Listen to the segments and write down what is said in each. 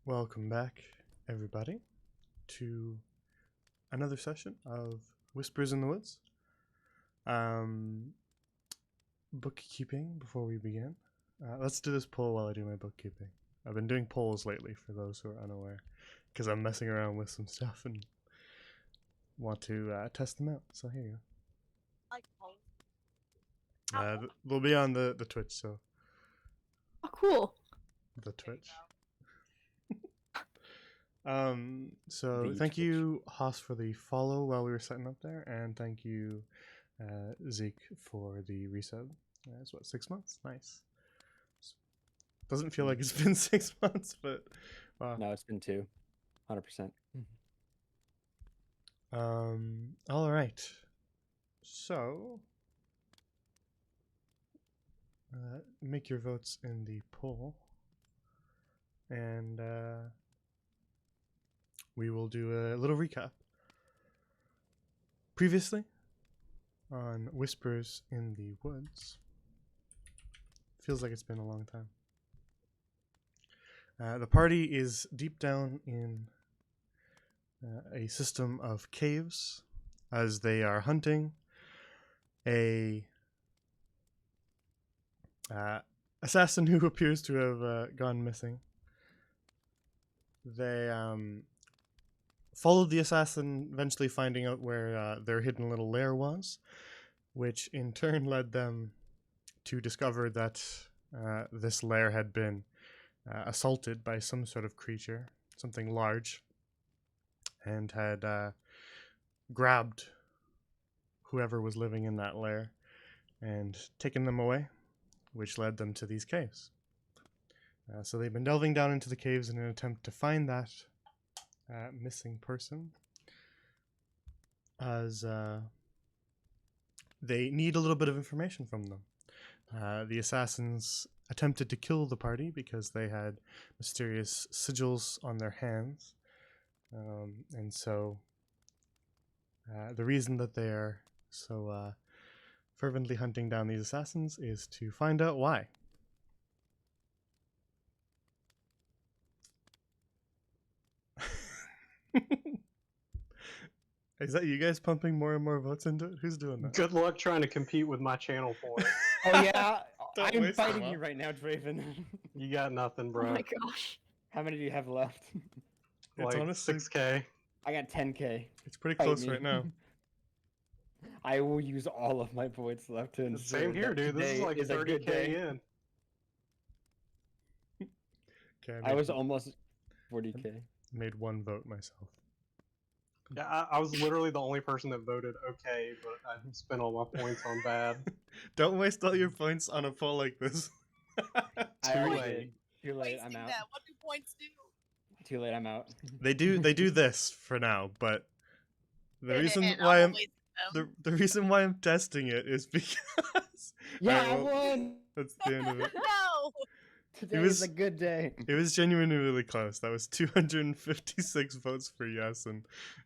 Welcome back, everybody, to another session of Whispers in the Woods. Bookkeeping before we begin. Let's do this poll while I do my bookkeeping. I've been doing polls lately for those who are unaware, because I'm messing around with some stuff and want to test them out. So here you go. Like polls. They'll be on the Twitch, so. Oh, cool. The Twitch. So The thank Twitch. you, Haas, for the follow while we were setting up there, and thank you, Zeke, for the resub. It's what, 6 months? Nice. Doesn't feel like it's been 6 months, but wow. No, it's been 100%. All right. So, make your votes in the poll, and we will do a little recap. Previously, on Whispers in the Woods, feels like it's been a long time. The party is deep down in a system of caves as they are hunting a assassin who appears to have gone missing. They followed the assassin, eventually finding out where their hidden little lair was, which in turn led them to discover that this lair had been assaulted by some sort of creature, something large, and had grabbed whoever was living in that lair and taken them away, which led them to these caves. So they've been delving down into the caves in an attempt to find that missing person, as they need a little bit of information from them. The assassins attempted to kill the party because they had mysterious sigils on their hands, and so the reason that they are so fervently hunting down these assassins is to find out why. Is that you guys pumping more and more votes into it? Who's doing that? Good luck trying to compete with my channel points. Oh yeah, Don't I'm waste them fighting up. you right now, Draven. You got nothing, Oh bro. my gosh. How many do you have left? It's Like honestly 6K. I got 10k. it's pretty Fight close me. right now. I will use all of my points left to ensure Same here, that dude. This is today like a good 30K day. in. Okay, I was almost 40k. made one vote myself. Yeah, I was literally the only person that voted okay, but I spent all my points on bad. Don't waste all your points on a poll like this. I Too already late. did. Too late. I'm Wasting out. that. What do points do? Too late. I'm out. They do this for now, but the reason And why I'll I'm waste them. the reason why I'm testing it is because Yeah, Alright, I well, won. that's the end of it. No! Today was- is a good day. It was genuinely really close. That was 256 votes for yes and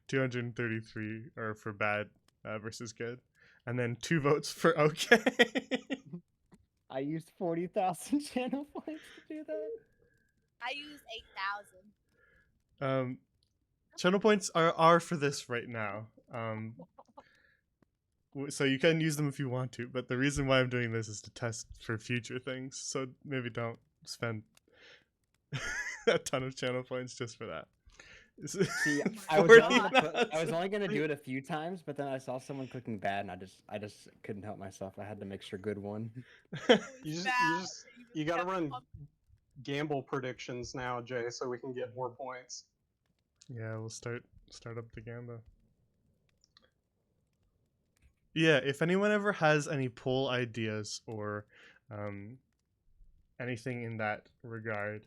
233 or for bad versus good, and then 2 votes for okay. I used 40,000 channel points to do that. I used 8,000. Channel points are for this right now. So you can use them if you want to, but the reason why I'm doing this is to test for future things. So maybe don't spend a ton of channel points just for that. See, I was, 40 only gonna put, I was thousand. only gonna do it a few times, but then I saw someone clicking bad, and I just couldn't help myself. I had to make sure good won. You gotta run gamble predictions now, Jay, so we can get more points. Yeah, we'll start up the Gamba. Yeah, if anyone ever has any poll ideas or anything in that regard,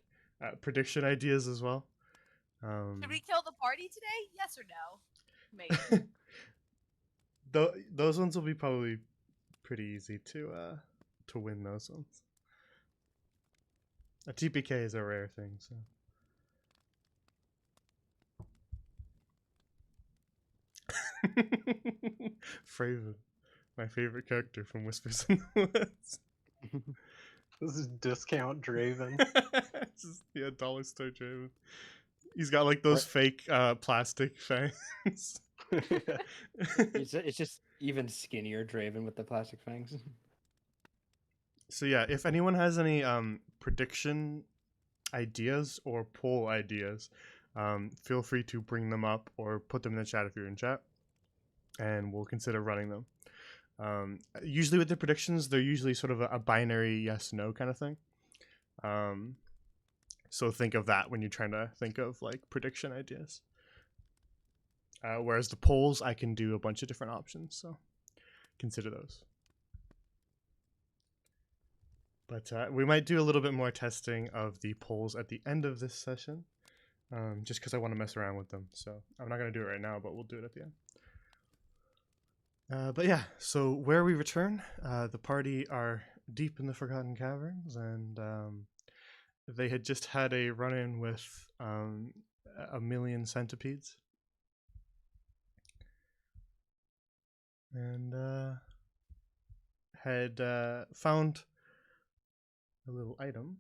prediction ideas as well. Should we kill the party today? Yes or no? Maybe. Those ones will be probably pretty easy to win. Those ones. A TPK is a rare thing, so. Fraven, my favorite character from Whispers in the Woods. This is discount Draven. It's just, yeah, dollar store Draven. He's got like those fake plastic fangs. It's just even skinnier Draven with the plastic fangs. So yeah, if anyone has any prediction ideas or poll ideas, feel free to bring them up or put them in the chat if you're in chat, and we'll consider running them. Usually with the predictions, they're usually sort of a binary yes/no kind of thing. So think of that when you're trying to think of like prediction ideas. Whereas the polls, I can do a bunch of different options, so consider those. But we might do a little bit more testing of the polls at the end of this session, just because I want to mess around with them. So I'm not going to do it right now, but we'll do it at the end. But yeah, so where we return, the party are deep in the Forgotten Caverns, and they had just had a run-in with a million centipedes. And had found a little item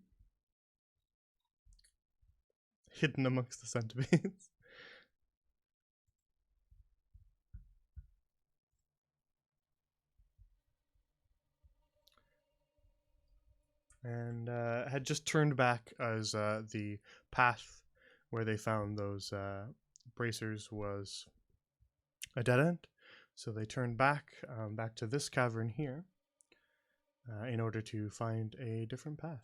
hidden amongst the centipedes. And had just turned back as the path where they found those bracers was a dead end. So they turned back to this cavern here in order to find a different path.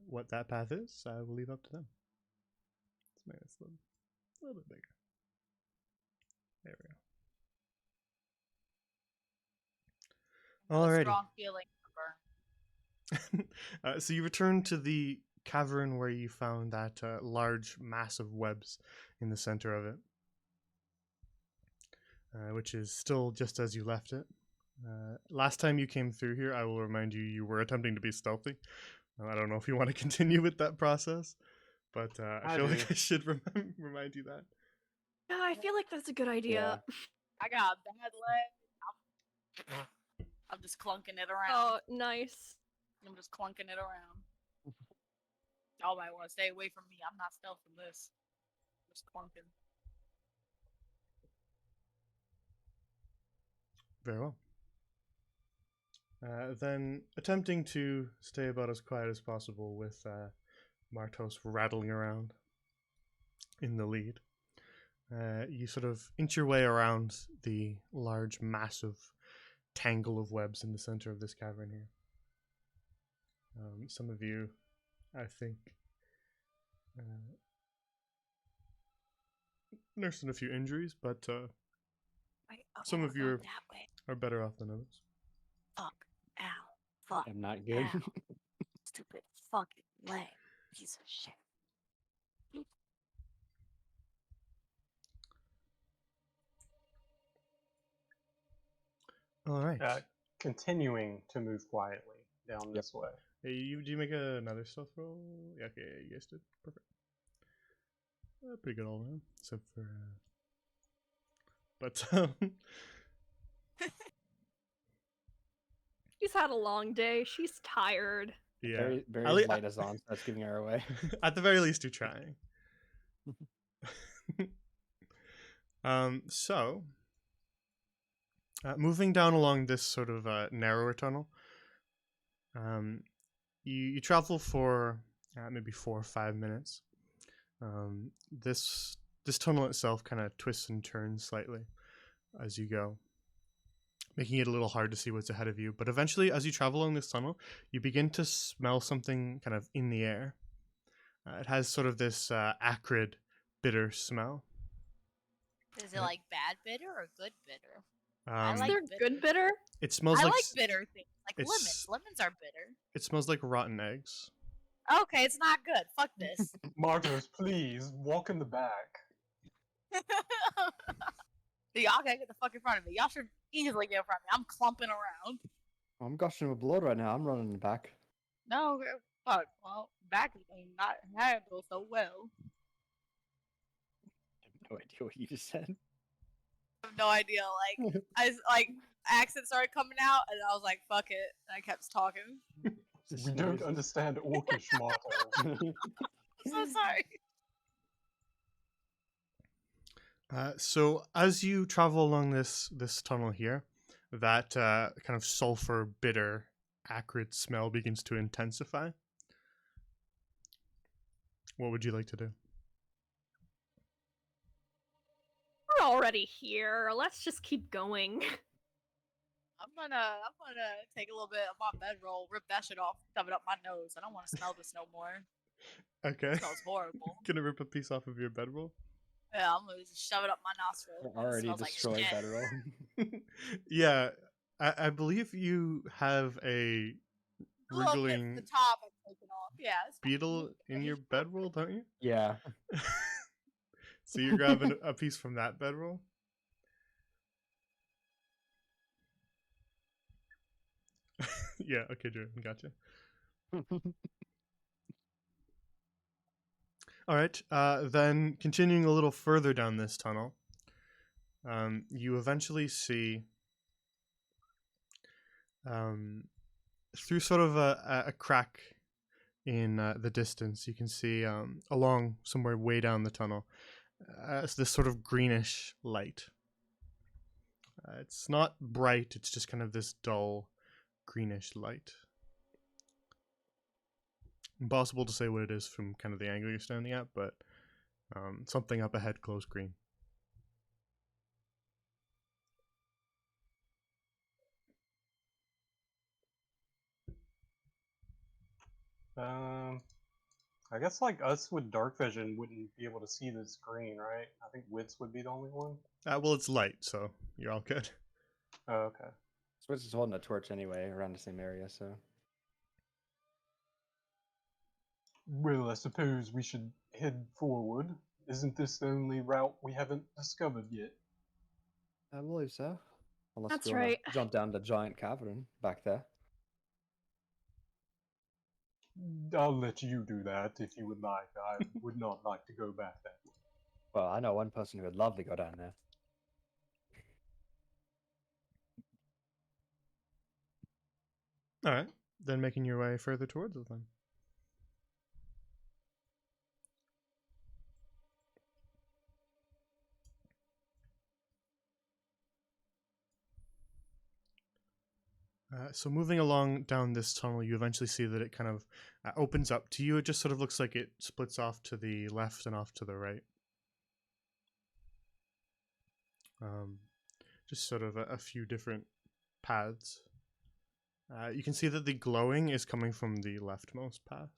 What that path is, I will leave up to them. Let's make this a little bit bigger. There we go. Alrighty. Strong feeling for So you return to the cavern where you found that large mass of webs in the center of it, which is still just as you left it. Last time you came through here, I will remind you, you were attempting to be stealthy. I don't know if you want to continue with that process, but I feel like I should remind you that. Yeah, I feel like that's a good idea. I got a bad leg. I'm just clunking it around. Oh, nice. I'm just clunking it around. Y'all might want to stay away from me. I'm not stealthing this. Just clunking. Very well. Then attempting to stay about as quiet as possible with Martos rattling around in the lead. You sort of inch your way around the large, massive tangle of webs in the center of this cavern here. Some of you, I think, nursing a few injuries, but some of you are better off than others. Fuck. Ow. Fuck. I'm not good. Ow. Stupid fucking leg. Piece of shit. All right. Continuing to move quietly down this way. Hey, do you make another stealth roll? Yeah, okay, you guys did. Perfect. Pretty good all around, except for. But She's had a long day. She's tired. yeah, Very light is on, so that's giving her away. at the very least, you're trying. So, moving down along this sort of narrower tunnel, you travel for maybe 4 or 5 minutes. This tunnel itself kind of twists and turns slightly as you go, making it a little hard to see what's ahead of you. But eventually, as you travel along this tunnel, you begin to smell something kind of in the air. It has sort of this acrid, bitter smell. Is it like bad bitter or good bitter? Is like there bitter. good bitter? It smells I like like bitter things, like it's- lemons. Lemons are bitter. it smells like rotten eggs. Okay, it's not good. Fuck this. Marcos, please walk in the back. Y'all gotta get the fuck in front of me. Y'all should easily get in front of me. I'm clumping around. I'm gushing with blood right now. I'm running in the back. No, fuck. Well, back is not handled so well. I have no idea what you just said. I have no idea. Like, accent started coming out, and I was like, "Fuck it," and I kept talking. Just We don't noises. understand Orcish motto. I'm so sorry. So as you travel along this tunnel here, that kind of sulfur, bitter, acrid smell begins to intensify. What would you like to do? We're already here. Let's just keep going. I'm gonna take a little bit of my bedroll, rip that shit off, shove it up my nose. I don't want to smell this no more. Okay. It smells horrible. Gonna rip a piece off of your bedroll. Yeah, I'm gonna just shove it up my nostril. We're It already smells like destroyed shit. bedroll. Yeah, I believe you have a A little bit from wriggling the top I'm taking off. Yeah, it's fine. beetle in your bedroll, don't you? Yeah. So you're grabbing a piece from that bedroll? Yeah, okay, Jordan, gotcha. All right, then continuing a little further down this tunnel, you eventually see through sort of a crack in the distance, you can see along somewhere way down the tunnel, it's this sort of greenish light. It's not bright, it's just kind of this dull greenish light. Impossible to say what it is from kind of the angle you're standing at, but something up ahead glows green. I guess like us with dark vision wouldn't be able to see this green, right? I think wits would be the only one. Well, it's light, so you're all good. Oh, okay. Switch is holding a torch anyway around the same area, so. Well, I suppose we should head forward. Isn't this the only route we haven't discovered yet? I believe so. Unless That's we wanna right. jump down the giant cavern back there. I'll let you do that if you would like. I would not like to go back that way. Well, I know one person who would love to go down there. All right, then making your way further towards it then. So moving along down this tunnel, you eventually see that it kind of opens up to you. It just sort of looks like it splits off to the left and off to the right. Just sort of a few different paths. You can see that the glowing is coming from the leftmost path.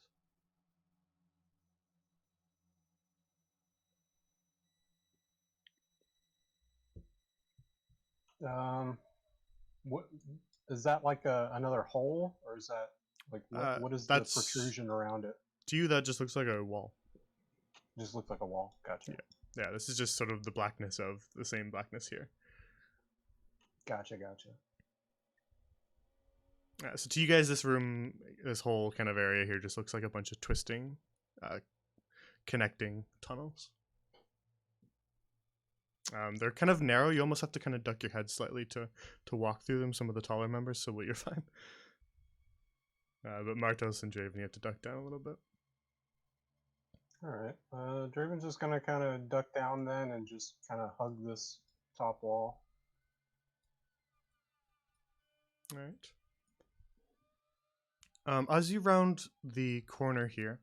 What is that like another hole, or is that like what is the That's- protrusion around it? To you, that just looks like a wall. Just looks like a wall. Gotcha. Yeah, this is just sort of the blackness of the same blackness here. Gotcha. Gotcha. So to you guys, this room, this whole kind of area here just looks like a bunch of twisting, connecting tunnels. They're kind of narrow. You almost have to kind of duck your head slightly to walk through them. Some of the taller members, so you're fine. But Martos and Draven, you have to duck down a little bit. All right. Draven's just gonna kind of duck down then and just kind of hug this top wall. All right. As you round the corner here,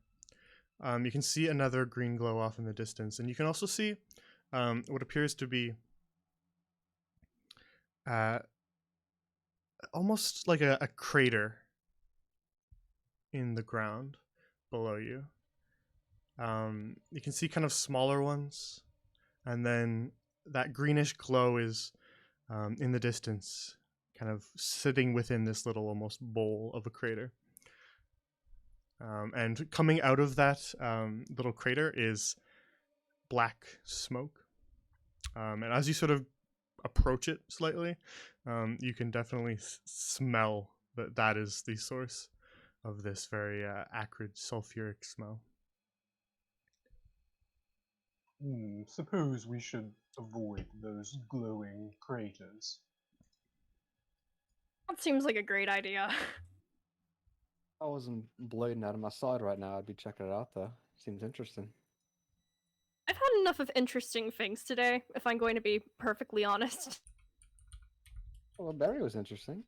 you can see another green glow off in the distance, and you can also see what appears to be almost like a crater in the ground below you. You can see kind of smaller ones, and then that greenish glow is in the distance, kind of sitting within this little almost bowl of a crater. And coming out of that little crater is black smoke. And as you sort of approach it slightly, you can definitely smell that that is the source of this very acrid sulfuric smell. Suppose we should avoid those glowing craters. That seems like a great idea. I wasn't bleeding out of my side right now. I'd be checking it out though. Seems interesting. I've had enough of interesting things today, if I'm going to be perfectly honest. Well, Barry was interesting.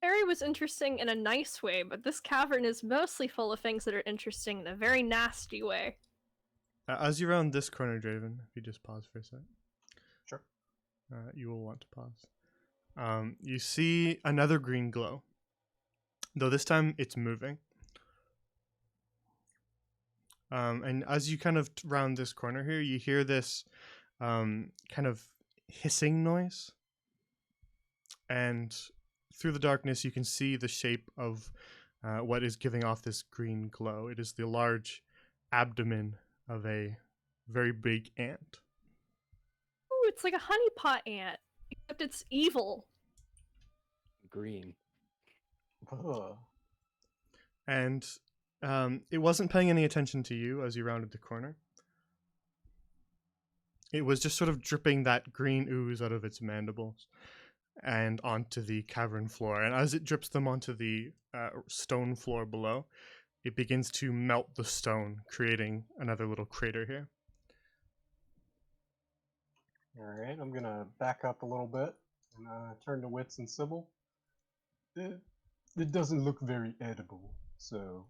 Barry was interesting in a nice way, but this cavern is mostly full of things that are interesting in a very nasty way. As you round this corner, Draven, if you just pause for a sec, Sure. you will want to pause. You see another green glow, though this time it's moving. And as you kind of round this corner here, you hear this kind of hissing noise. And through the darkness, you can see the shape of what is giving off this green glow. It is the large abdomen of a very big ant. Ooh, it's like a honeypot ant, except it's evil. Green. Ugh. And it wasn't paying any attention to you as you rounded the corner. It was just sort of dripping that green ooze out of its mandibles and onto the cavern floor. And as it drips them onto the stone floor below, it begins to melt the stone, creating another little crater here. Alright, I'm gonna back up a little bit and turn to Wits and Sybil. It doesn't look very edible, so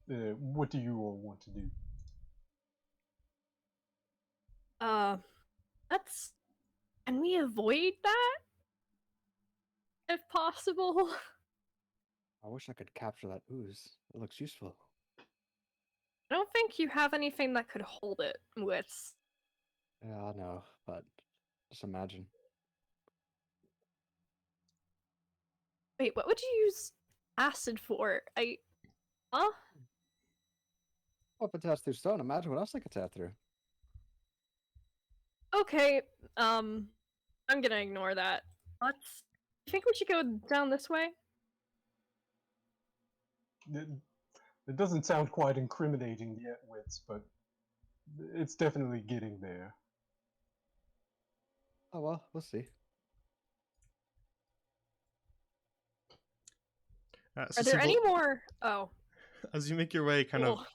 what do you all want to do? That's... Can we avoid that? If possible? I wish I could capture that ooze. It looks useful. I don't think you have anything that could hold it with. Yeah, I know, but just imagine. Wait, what would you use acid for? Huh? Well, if it tests through stone, imagine what else I could tear through. Okay, I'm gonna ignore that. Let's... You think we should go down this way? It doesn't sound quite incriminating yet, Wits, but it's definitely getting there. Oh well, we'll see. Are there any more? Oh. As you make your way kind of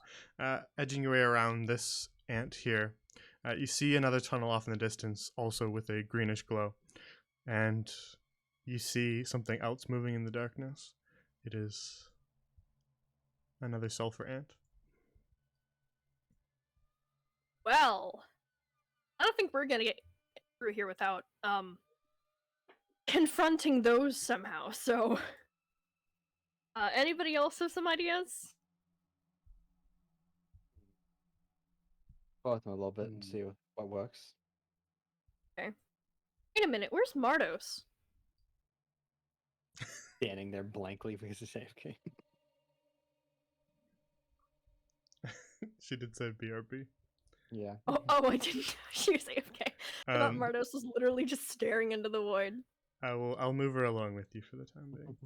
edging your way around this ant here, you see another tunnel off in the distance, also with a greenish glow. And you see something else moving in the darkness. It is another sulfur ant. Well, I don't think we're gonna get through here without confronting those somehow. So, anybody else have some ideas? Both a little bit and see what works. Okay. Wait a minute. Where's Mardos? Standing there blankly because it's AFK. She did say BRB. Yeah. Oh, I didn't know she was AFK. I thought Mardos was literally just staring into the void. I'll move her along with you for the time being.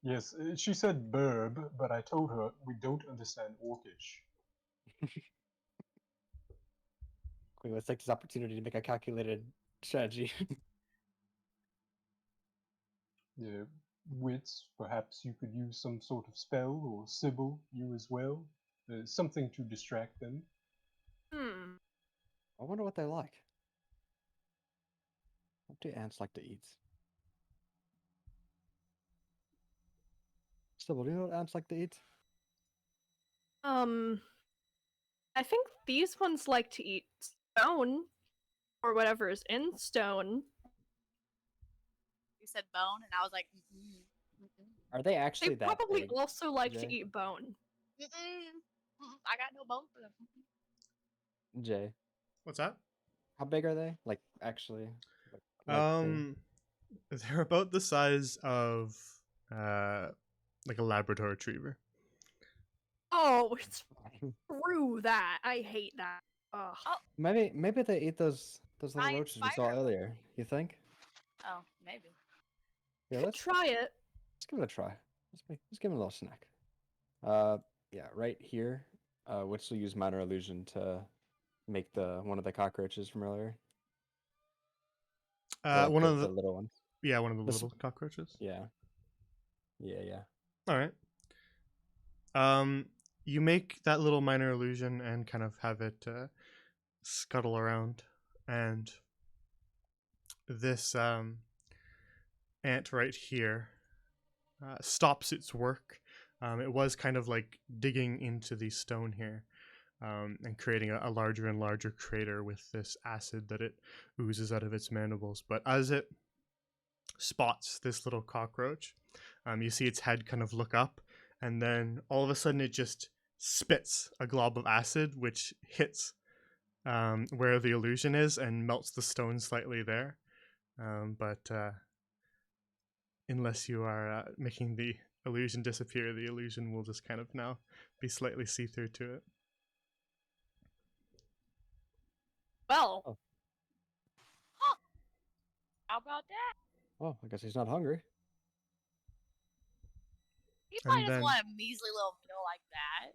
Yes, she said burb, but I told her we don't understand Orcish. Queen, let's take this opportunity to make a calculated strategy. Yeah, Wits, perhaps you could use some sort of spell, or Sybil, you as well. Something to distract them. I wonder what they like. What do ants like to eat? Sybil, do you know what ants like to eat? I think these ones like to eat stone, or whatever is in stone. You said bone, and I was like, Are they actually They that probably big? also like to Jay? eat bone. I got no bone for them. Jay, What's that? how big are they? Like, actually? Like They're about the size of like a Labrador Retriever. Oh, screw that! I hate that. Ugh. Maybe they eat those little Giant roaches we saw spider. earlier. You think? Oh, maybe. Yeah, Could let's try it. give it a try. Let's give it a little snack. Yeah, right here. Which will use minor illusion to make one of the cockroaches from earlier. One of the the little ones. Yeah, one of the The s- little cockroaches. Yeah. Yeah. All right. You make that little minor illusion and kind of have it scuttle around, and this ant right here stops its work. It was kind of like digging into the stone here, and creating a larger and larger crater with this acid that it oozes out of its mandibles. But as it spots this little cockroach, you see its head kind of look up, and then all of a sudden it just spits a glob of acid, which hits where the illusion is and melts the stone slightly there. But unless you are making the illusion disappear, the illusion will just kind of now be slightly see-through to it. Well, How about that? Oh, I guess he's not hungry. He probably And doesn't then- want a measly little meal like that.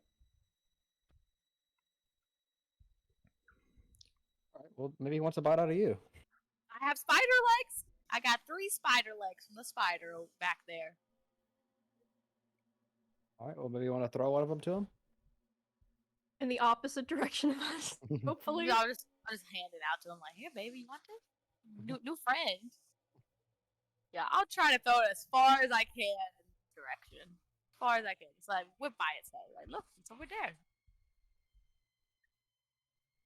All right. Well, maybe he wants a bite out of you. I have spider legs. I got 3 spider legs from the spider back there. All right. Well, maybe you want to throw one of them to him. in the opposite direction of us, hopefully. I'll just hand it out to him like, here, baby, you want this? New friend. Yeah, I'll try to throw it as far as I can in this direction. As far as I can. It's like whip by its head. Like, look, it's over there.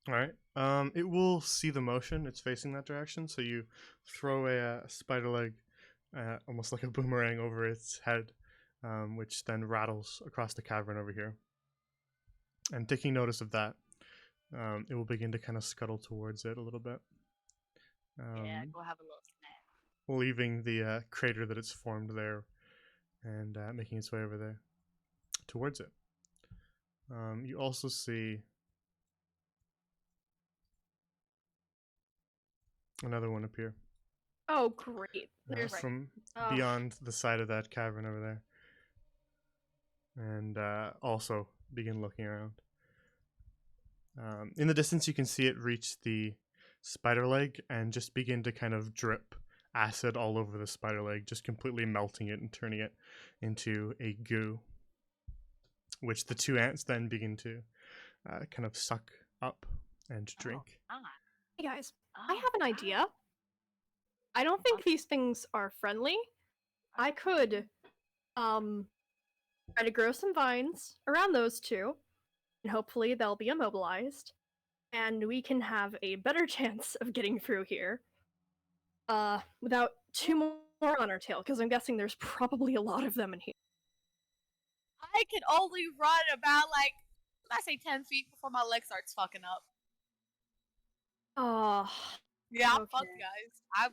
All right. It will see the motion. It's facing that direction, so you throw a spider leg, almost like a boomerang, over its head, which then rattles across the cavern over here. And taking notice of that, it will begin to kind of scuttle towards it a little bit, Yeah, go have a little snack. leaving the crater that it's formed there, and making its way over there towards it. You also see another one appear. Oh, great. There's From oh, beyond the side of that cavern over there, and also begin looking around. In the distance, you can see it reach the spider leg and just begin to kind of drip acid all over the spider leg, just completely melting it and turning it into a goo, which the 2 ants then begin to kind of suck up and drink. hey guys, Oh, I have an idea. I don't think these things are friendly. I could try to grow some vines around those 2, and hopefully they'll be immobilized, and we can have a better chance of getting through here without 2 more on our tail, because I'm guessing there's probably a lot of them in here. I can only run about like, I say 10 feet before my leg starts fucking up. Oh, Yeah, I'm fucked, Okay. guys.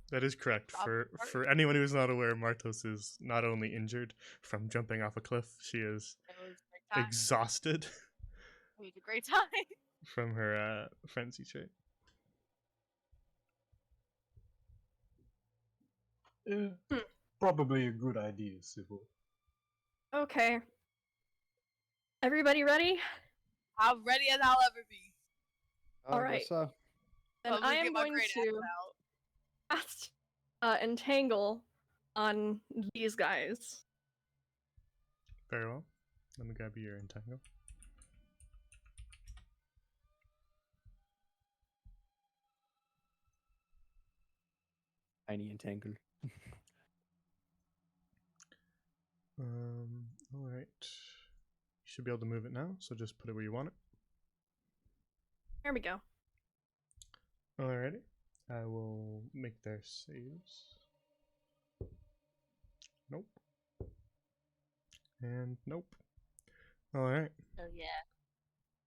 That is correct. For anyone who's not aware, Martos is not only injured from jumping off a cliff, she is It was a great time. exhausted It was a great time. from her frenzy trait. Probably a good idea, Sybil. okay. Everybody ready? I'm ready as I'll ever be. All I guess right. So. Then I'm gonna I am get my going great to axe cast out. entangle on these guys. Very well. Let me grab your entangle. Tiny entangled. All right. You should be able to move it now, so just put it where you want it. Here we go. Alrighty. I will make their saves. Nope. And nope. Alright. Oh yeah.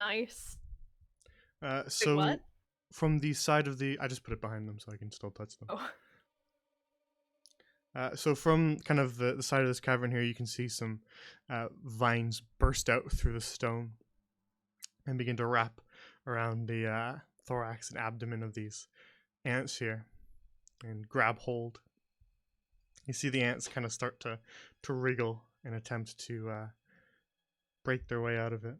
Nice. So what? from the side of the, I just put it behind them so I can still touch them. Oh. So from kind of the side of this cavern here, you can see some vines burst out through the stone and begin to wrap around the thorax and abdomen of these ants here and grab hold. You see the ants kind of start to wriggle and attempt to break their way out of it.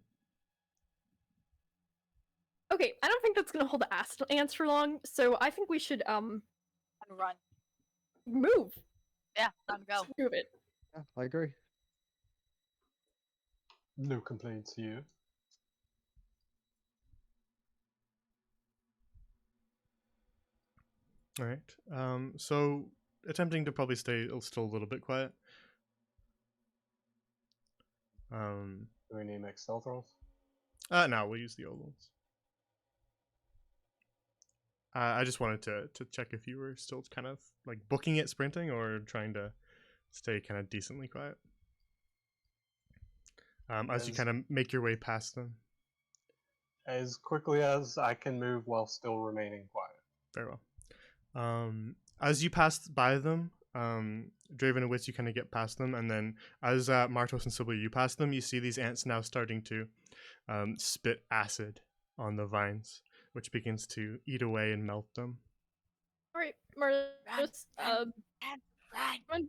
Okay, I don't think that's gonna hold the acid ants for long, so I think we should And run. Move. Yeah, time to go. Let's move it. Yeah, I agree. No complaints here. All right. So attempting to probably stay still a little bit quiet. Do we need to make stealth rolls? No, we'll use the old ones. I just wanted to check if you were still kind of like booking it sprinting or trying to stay kind of decently quiet. As you As- kind of make your way past them. As quickly as I can move while still remaining quiet. Very well. As you pass by them, Draven and Witz, you kind of get past them, and then as Martos and Sibyl, you pass them, you see these ants now starting to spit acid on the vines, which begins to eat away and melt them. All right, Marcos. Run, run.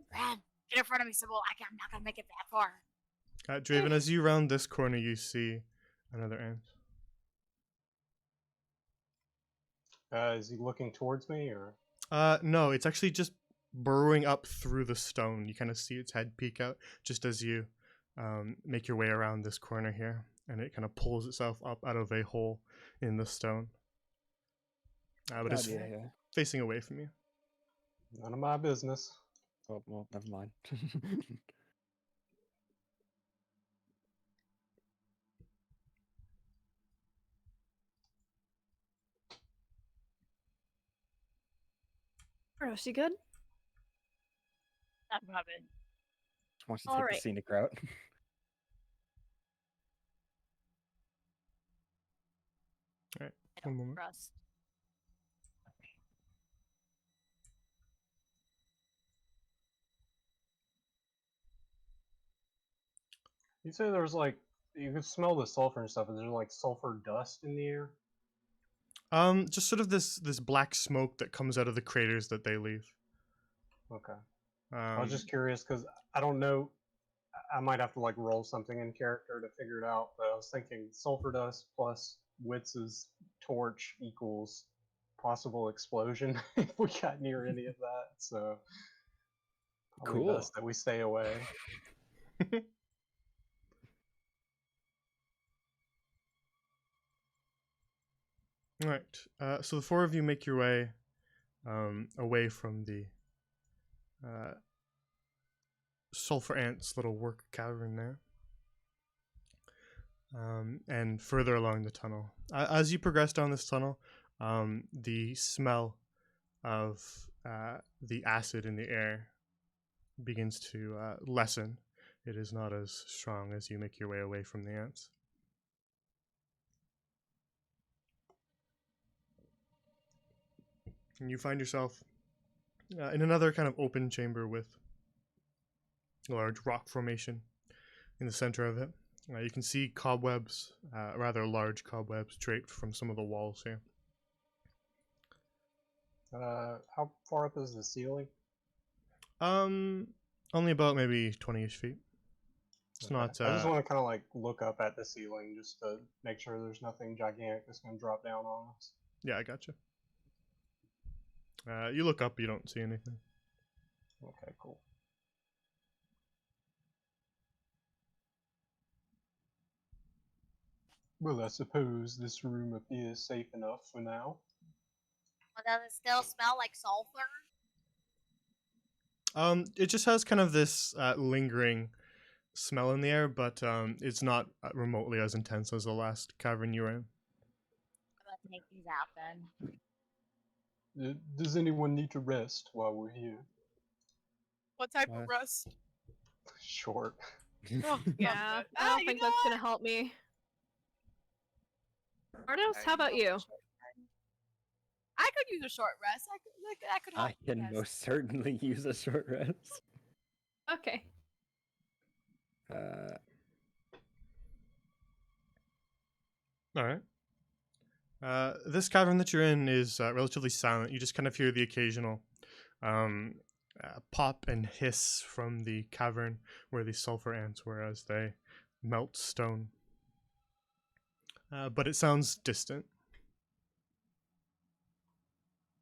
Get in front of me, Sybil. I'm not gonna make it that far. Draven, as you round this corner, you see another ant. Is he looking towards me or? No, it's actually just burrowing up through the stone. You kind of see its head peek out just as you make your way around this corner here, and it kind of pulls itself up out of a hole in the stone. But it's Yeah. facing away from you. None of my business. Oh, well, never mind. Marcos, you good? I'm coming. Just wants to All take the right. scenic route. I One don't moment. trust. You say there's like you could smell the sulfur and stuff. Is there like sulfur dust in the air? Just sort of this black smoke that comes out of the craters that they leave. Okay. I was Um, just curious because I don't know. I might have to like roll something in character to figure it out. But I was thinking sulfur dust plus Witz's torch equals possible explosion if we got near any of that. So probably Cool. best that we stay away. All right. So the four of you make your way away from the sulfur ants' little work cavern there, and further along the tunnel. As you progress down this tunnel, the smell of the acid in the air begins to lessen. It is not as strong as you make your way away from the ants. And you find yourself in another kind of open chamber with a large rock formation in the center of it. You can see cobwebs, rather large cobwebs, draped from some of the walls here. How far up is the ceiling? Only about maybe 20-ish feet. It's Okay. not. I just want to kind of like look up at the ceiling just to make sure there's nothing gigantic that's going to drop down on us. Yeah, I gotcha. You look up, you don't see anything. Okay, cool. Well, I suppose this room appears safe enough for now. Well, does it still smell like sulfur? It just has kind of this lingering smell in the air, but it's not remotely as intense as the last cavern you were in. I'm gonna take these out then. Does anyone need to rest while we're here? What type What? of rust? Short. Oh, Yeah, good. I don't think that's gonna help me. Marcos, how about you? I could use a short rest. I could help. I can yes. most certainly use a short rest. Okay. All right. This cavern that you're in is relatively silent. You just kind of hear the occasional pop and hiss from the cavern where the sulfur ants were as they melt stone. But it sounds distant.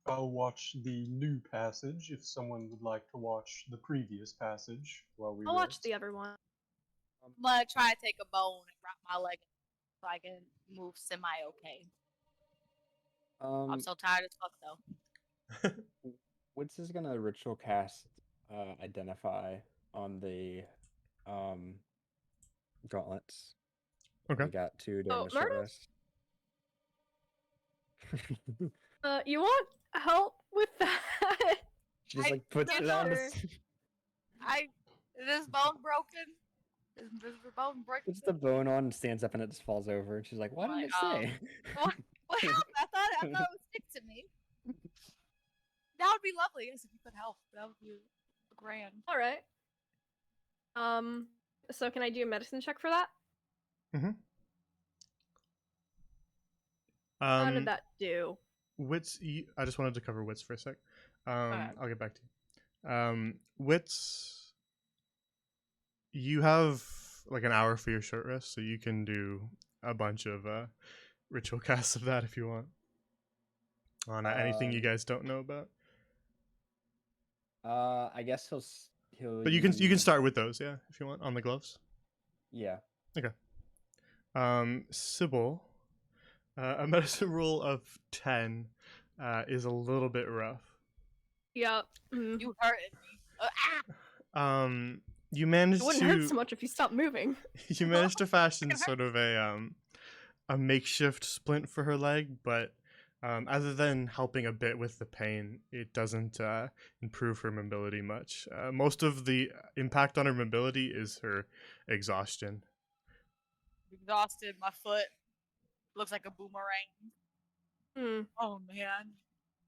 I'll watch the new passage if someone would like to watch the previous passage while we I'll watch rest. the other one. I'm gonna try to take a bone and wrap my leg so I can move semi-okay. I'm so tired as fuck though. Wits is gonna ritual cast identify on the um gauntlets. Okay. We got two during Oh, the short Meredith? rest. You want help with that? She just I- like puts not it on. sure. Is this bone broken? Is the bone breaking? Puts the bone on, stands up, and it just falls over. And she's like, "Why didn't it say?" What happened? I thought it would stick to me. That would be lovely. Yes, if you could help. That would be grand. All right. So can I do a medicine check for that? How did that do? Wits. I just wanted to cover wits for a sec. Alright. I'll get back to you. Wits. You have like an hour for your short rest, so you can do a bunch of ritual casts of that if you want. On anything you guys don't know about. I guess he'll. But you can use- start with those, yeah, if you want, on the gloves. Yeah. Sybil, a medicine roll of 10 is a little bit rough. Yeah. Mm. You hurted me. You It managed wouldn't hurt to so much if you stopped moving. you managed to fashion sort of a makeshift splint for her leg, but other than helping a bit with the pain, it doesn't improve her mobility much. Most of the impact on her mobility is her exhaustion. Exhausted. My foot looks like a boomerang. Hmm. Oh man.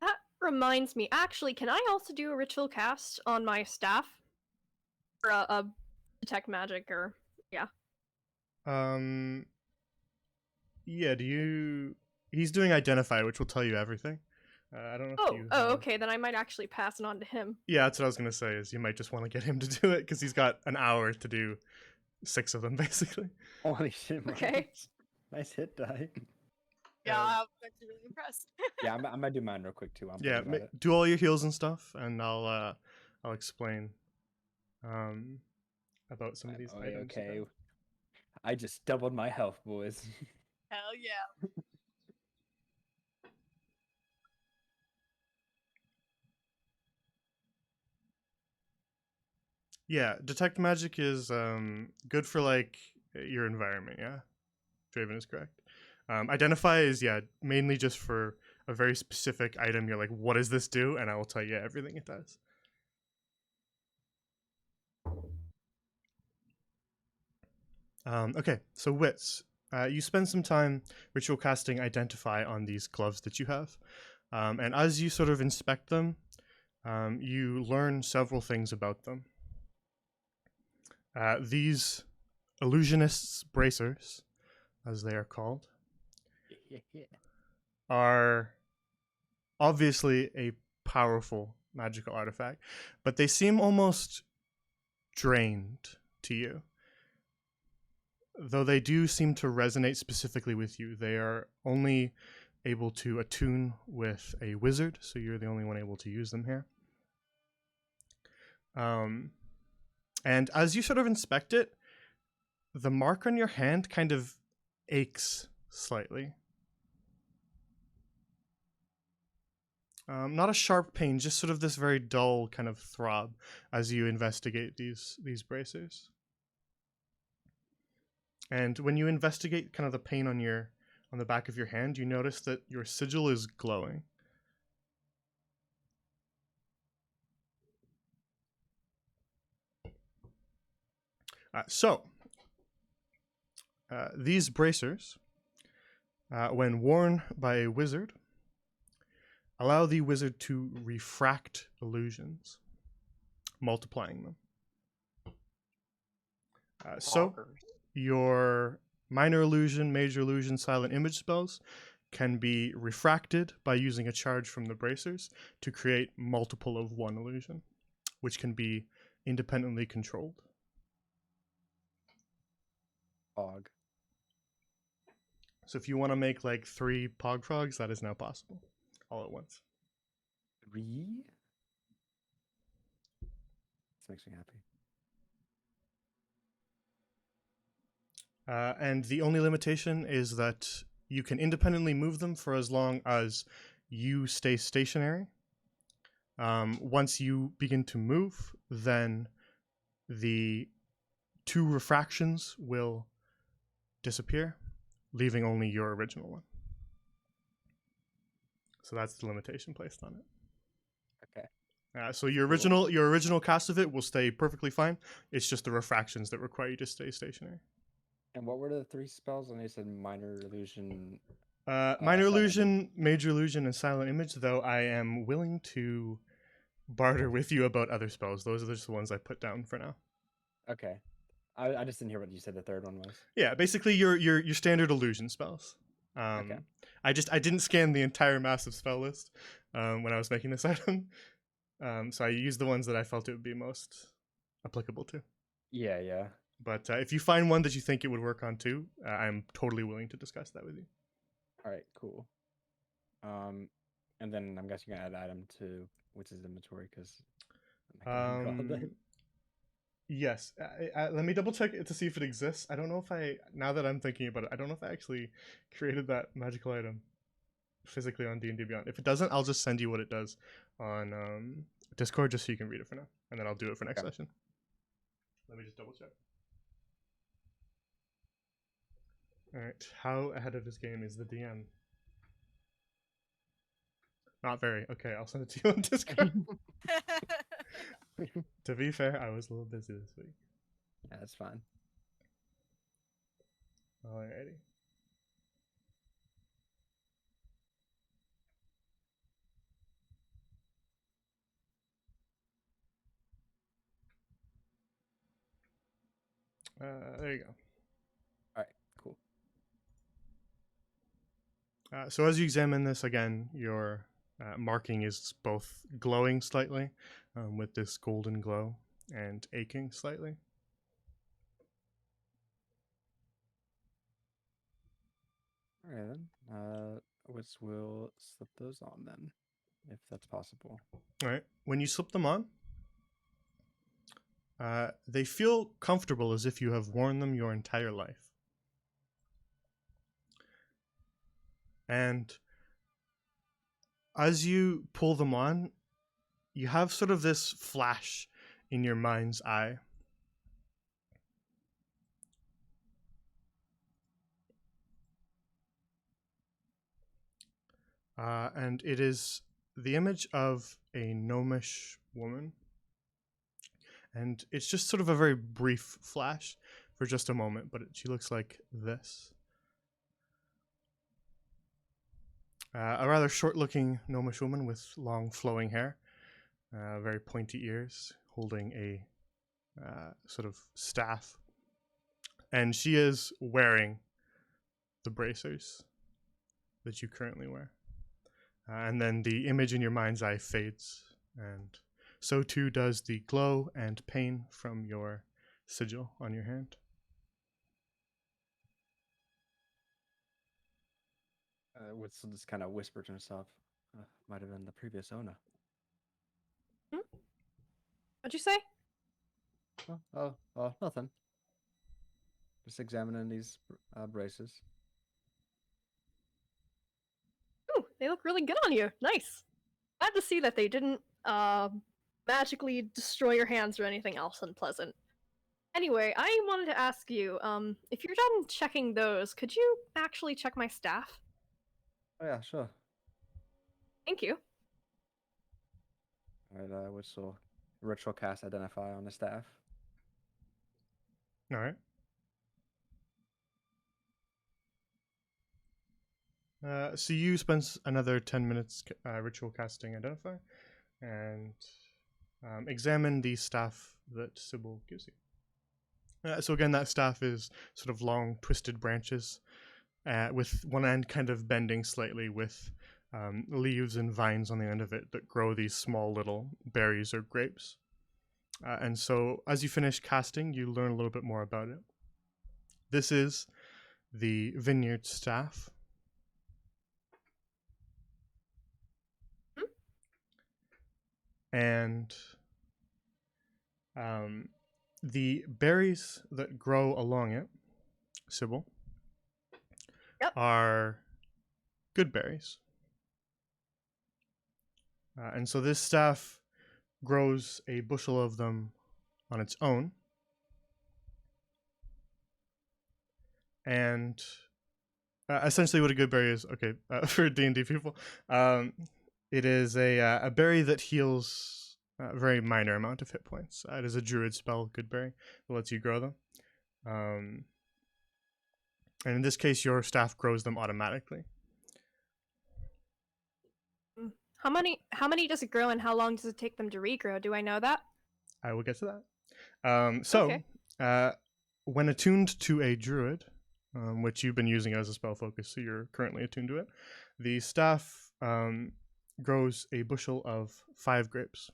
That reminds me. Actually, can I also do a ritual cast on my staff? Or a detect magic, or Yeah, he's doing identify, which will tell you everything. I don't know if you have... okay. Then I might actually pass it on to him. Yeah, that's what I was gonna say, is you might just want to get him to do it, because he's got an hour to do 6 of them, basically. Holy shit! Okay. Miles. Nice hit die. Yeah, Yeah. I'm actually really impressed. Yeah, I'm gonna do mine real quick too. I'm Yeah, thinking about it. do all your heals and stuff, and I'll explain about some of these items. you Okay. have. I just doubled my health, boys. Hell yeah. Yeah, detect magic is good for like your environment. Yeah, Draven is correct. Identify is mainly just for a very specific item. You're like, what does this do? And I will tell you everything it does. Okay, so wits. You spend some time ritual casting identify on these gloves that you have, and as you sort of inspect them, you learn several things about them. These illusionists' bracers, as they are called, are obviously a powerful magical artifact, but they seem almost drained to you. Though they do seem to resonate specifically with you, they are only able to attune with a wizard, so you're the only one able to use them here. And as you sort of inspect it, the mark on your hand kind of aches slightly. Not a sharp pain, just sort of this very dull kind of throb as you investigate these bracers. And when you investigate kind of the pain on the back of your hand, you notice that your sigil is glowing. These bracers, when worn by a wizard, allow the wizard to refract illusions, multiplying them. So your minor illusion, major illusion, silent image spells can be refracted by using a charge from the bracers to create multiple of one illusion, which can be independently controlled. Pog. So if you want to make like 3 Pog Frogs, that is now possible, all at once. 3. This makes me happy. And the only limitation is that you can independently move them for as long as you stay stationary. Once you begin to move, then the 2 refractions will disappear, leaving only your original one. So that's the limitation placed on it. Okay. So your original cast of it will stay perfectly fine. It's just the refractions that require you to stay stationary. And what were the 3 spells? I know you said minor illusion. Minor Silent illusion, major illusion, and silent image. Though I am willing to barter with you about other spells. Those are just the ones I put down for now. Okay. I just didn't hear what you said the third one was. Yeah, basically your standard illusion spells. Okay. I didn't scan the entire massive spell list when I was making this item. So I used the ones that I felt it would be most applicable to. Yeah, yeah. But if you find one that you think it would work on too, I'm totally willing to discuss that with you. All right, cool. And then I'm guessing you can add item to Witz's inventory because. Yes. Let me double check it to see if it exists. I don't know if now that I'm thinking about it, I don't know if I actually created that magical item physically on D&D Beyond. If it doesn't, I'll just send you what it does on Discord just so you can read it for now, and then I'll do it for next session. Let me just double check. All right. How ahead of this game is the DM? Not very. Okay, I'll send it to you on Discord. To be fair, I was a little busy this week. Yeah, that's fine. Alrighty. There you go. All right, cool. So as you examine this again, your marking is both glowing slightly with this golden glow and aching slightly. All right then. Witz will slip those on then, if that's possible. All right. When you slip them on, they feel comfortable as if you have worn them your entire life. And as you pull them on, you have sort of this flash in your mind's eye. And it is the image of a gnomish woman. And it's just sort of a very brief flash for just a moment, but she looks like this. A rather short-looking gnomish woman with long flowing hair, very pointy ears, holding a sort of staff. And she is wearing the bracers that you currently wear. And then the image in your mind's eye fades, and so too does the glow and pain from your sigil on your hand. Witz will just kind of whisper to himself, might have been the previous owner. What'd you say? Oh, nothing. Just examining these braces. Ooh, they look really good on you. Nice. Glad to see that they didn't magically destroy your hands or anything else unpleasant. Anyway, I wanted to ask you, if you're done checking those, could you actually check my staff? Oh yeah, sure. Thank you. All right, Witz will ritual cast identify on the staff. All right. So you spend another 10 minutes ritual casting Identify and examine the staff that Sybil gives you. So again, that staff is sort of long, twisted branches with one end kind of bending slightly with leaves and vines on the end of it that grow these small little berries or grapes. And so as you finish casting, you learn a little bit more about it. This is the vineyard staff. and the berries that grow along it, Sybil, Yep. are good berries. And so this staff grows a bushel of them on its own. And essentially what a good berry is, okay, for D&D people, it is a berry that heals a very minor amount of hit points. It is a druid spell, good berry, that lets you grow them. And in this case, your staff grows them automatically. How many does it grow, and how long does it take them to regrow? Do I know that? I will get to that. Okay. When attuned to a druid, which you've been using as a spell focus, so you're currently attuned to it, the staff grows a bushel of 5 grapes.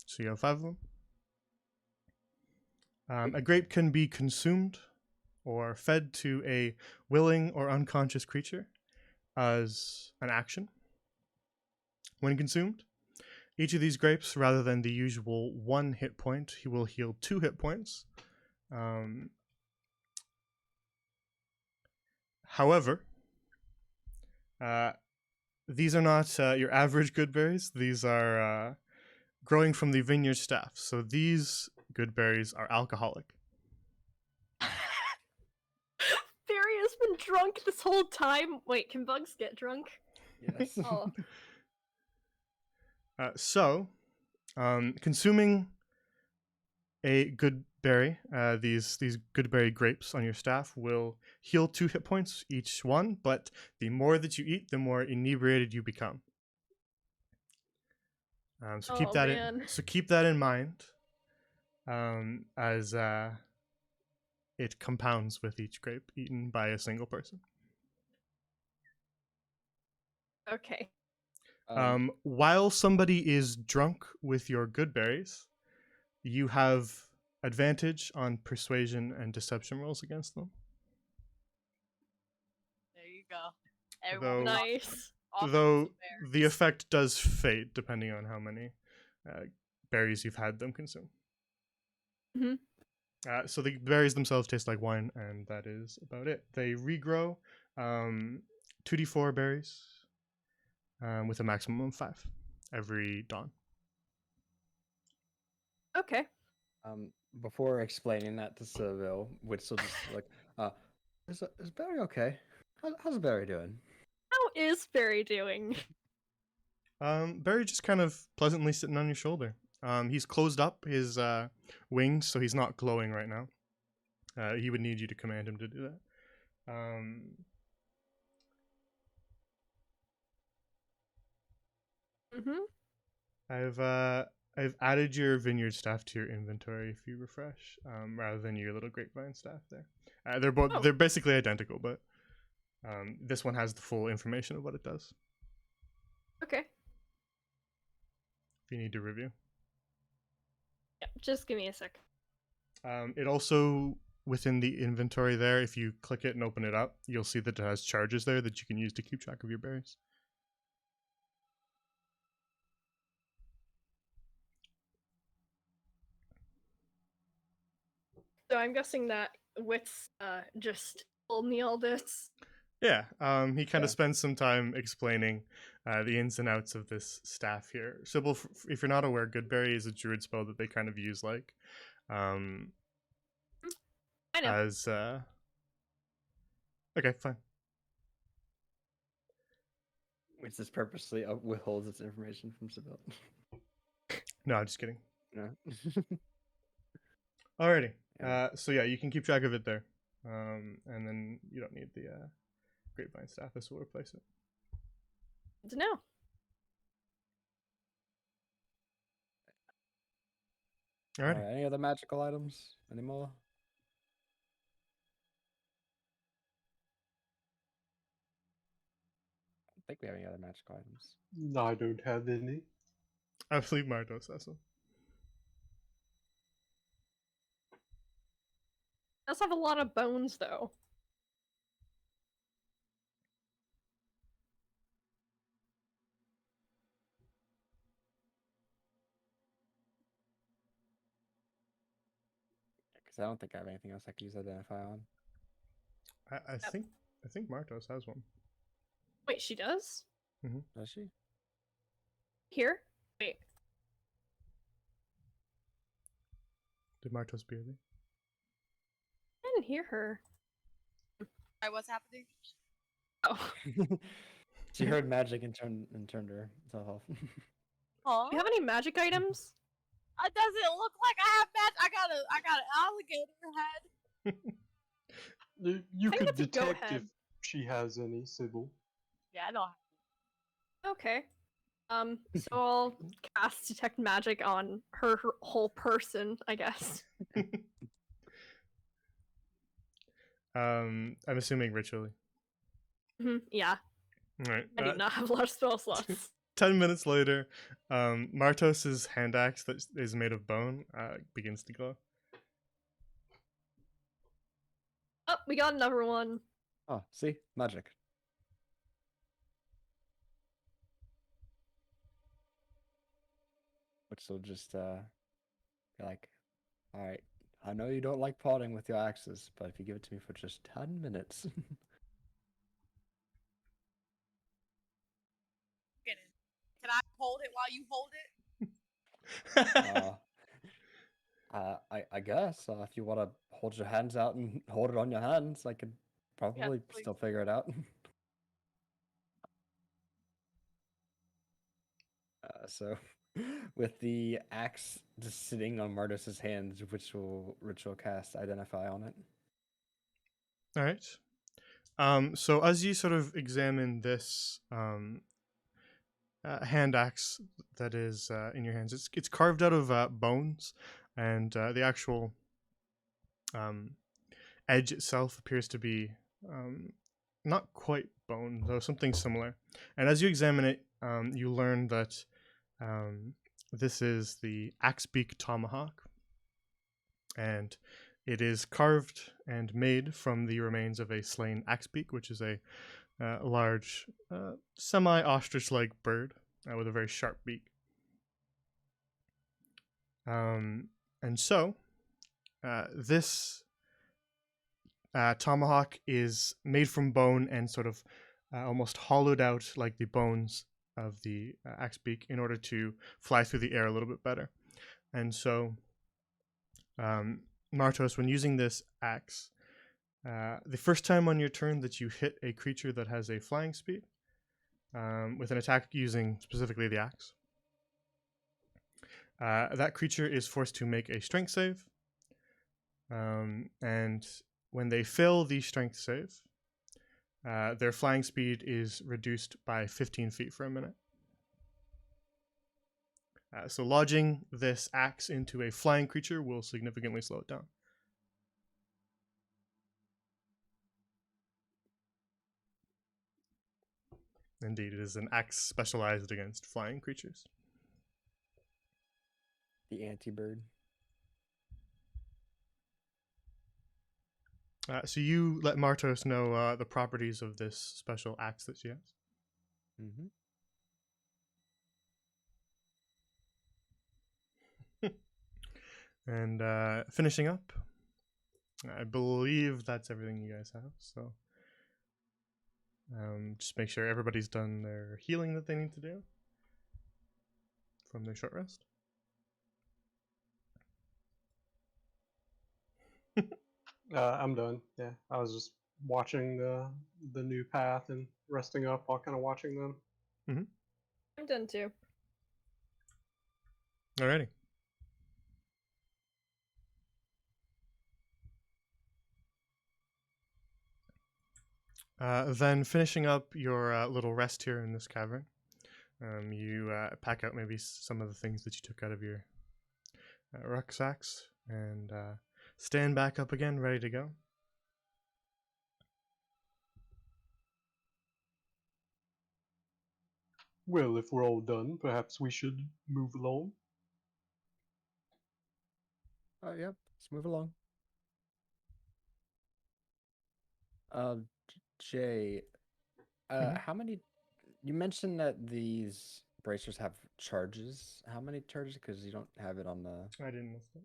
So you have 5 of them. A grape can be consumed or fed to a willing or unconscious creature as an action. When consumed, each of these grapes, rather than the usual 1 hit point, he will heal 2 hit points. However, these are not your average good berries. These are growing from the vineyard staff. So these good berries are alcoholic. Barry has been drunk this whole time. Wait, can bugs get drunk? Yes. Oh. So, consuming a good berry, these good berry grapes on your staff will heal 2 hit points each one, but the more that you eat, the more inebriated you become. So keep that in mind, as it compounds with each grape eaten by a single person. Okay. While somebody is drunk with your good berries, you have advantage on persuasion and deception rolls against them. There you go. Though- Everyone Nice. Though the effect does fade depending on how many berries you've had them consume. Mhm. So the berries themselves taste like wine, and that is about it. They regrow 2d4 berries with a maximum of 5 every dawn. Okay. Before explaining that to Seville, Witzel just like, is Barry okay? How's Barry doing? How is Barry doing? Barry just kind of pleasantly sitting on your shoulder. He's closed up his wings, so he's not glowing right now. He would need you to command him to do that. I've added your vineyard staff to your inventory if you refresh, rather than your little grapevine staff there. They're basically identical, but this one has the full information of what it does. Okay. If you need to review. Yeah, just give me a sec. It also, within the inventory there, if you click it and open it up, you'll see that it has charges there that you can use to keep track of your berries. So I'm guessing that Wits just told me all this. Yeah, he kind Yeah. of spends some time explaining the ins and outs of this staff here. Sybil, if you're not aware, Goodberry is a druid spell that they kind of use like I know. as okay, fine. Which is purposely withholds its information from Seville. No, I'm just kidding. No. Alrighty. Yeah. So yeah, you can keep track of it there, and then you don't need the grapevine staff. This will replace it. Good to know. Alrighty. Any other magical items anymore? I don't think we have any other magical items. No, I don't have any. I believe Mardos has some. Does have a lot of bones though. Because I don't think I have anything else I could use identify on. I think Martos has one. Wait, she does? Does she? Here? Wait. Did Martos beard? I didn't hear her. Alright, what's happening? Oh. She heard magic and turned herself off. Huh? Do you have any magic items? It doesn't look like I have match. I got an alligator head. You think could that's a goat detect if head. she has any, Sybil. Yeah, I don't. Okay. So I'll cast detect magic on her whole person, I guess. I'm assuming ritually. Yeah, All right. I do not have large spell slots. 10 minutes later, Martos's hand axe that is made of bone begins to glow. Oh, we got another one. Oh, see? Magic. Which will just be like, alright, I know you don't like potting with your axes, but if you give it to me for just 10 minutes. Can I hold it while you hold it? I guess if you want to hold your hands out and hold it on your hands, I could probably please. still figure it out. So, with the axe just sitting on Martus's hands, which will ritual cast identify on it. All right. So as you sort of examine this hand axe that is in your hands, it's carved out of bones, and the actual edge itself appears to be not quite bone, though something similar. And as you examine it, you learn that this is the Axebeak Tomahawk, and it is carved and made from the remains of a slain axebeak, which is a large, semi-ostrich-like bird with a very sharp beak. And so, this tomahawk is made from bone and sort of almost hollowed out like the bones of the axebeak in order to fly through the air a little bit better. And so, Martos, when using this axe, the first time on your turn that you hit a creature that has a flying speed, with an attack using specifically the axe, that creature is forced to make a strength save. And when they fail the strength save, their flying speed is reduced by 15 feet for a minute. So lodging this axe into a flying creature will significantly slow it down. Indeed, it is an axe specialized against flying creatures. The anti-bird. So you let Martos know the properties of this special axe that she has. Mm-hmm. And finishing up, I believe that's everything you guys have. So just make sure everybody's done their healing that they need to do from their short rest. I'm done. Yeah, I was just watching the new path and resting up while kind of watching them. I'm done too. Alrighty. Then finishing up your little rest here in this cavern, you pack out maybe some of the things that you took out of your rucksacks and stand back up again, ready to go. Well, if we're all done, perhaps we should move along. Oh, yep. Let's move along. Jay, how many? You mentioned that these bracers have charges. How many charges? Because you don't have it on the. I didn't list it.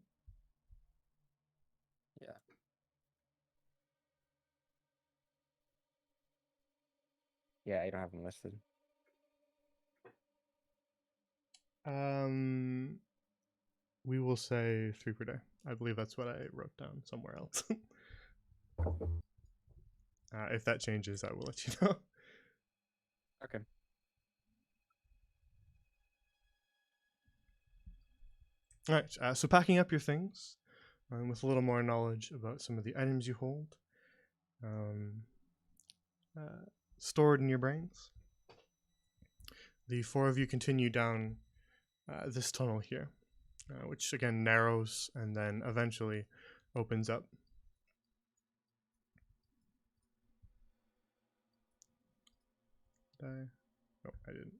Yeah, you don't have them listed. We will say 3 per day. I believe that's what I wrote down somewhere else. If that changes, I will let you know. Okay. All right. So packing up your things with a little more knowledge about some of the items you hold, stored in your brains, the 4 of you continue down this tunnel here, which again narrows and then eventually opens up. Did I? No, I didn't.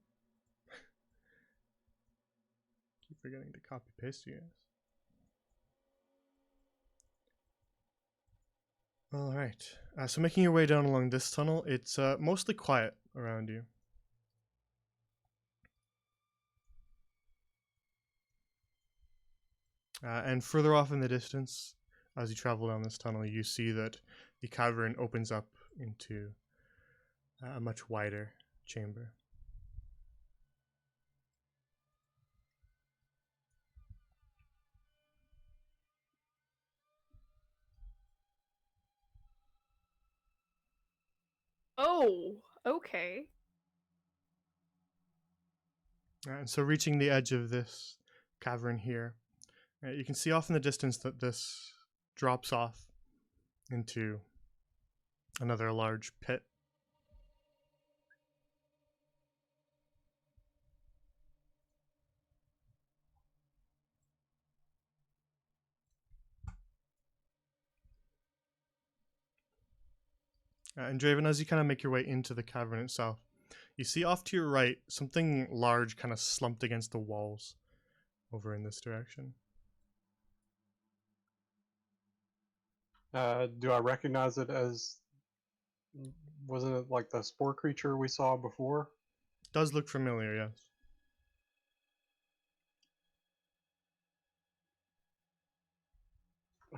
Keep forgetting to copy paste you guys. All right. So making your way down along this tunnel, it's mostly quiet around you. And further off in the distance, as you travel down this tunnel, you see that the cavern opens up into a much wider chamber. Oh, okay. And so reaching the edge of this cavern here, you can see off in the distance that this drops off into another large pit. And Draven, as you kind of make your way into the cavern itself, you see off to your right something large kind of slumped against the walls over in this direction. Do I recognize it as? Wasn't it like the spore creature we saw before? Does look familiar, yes.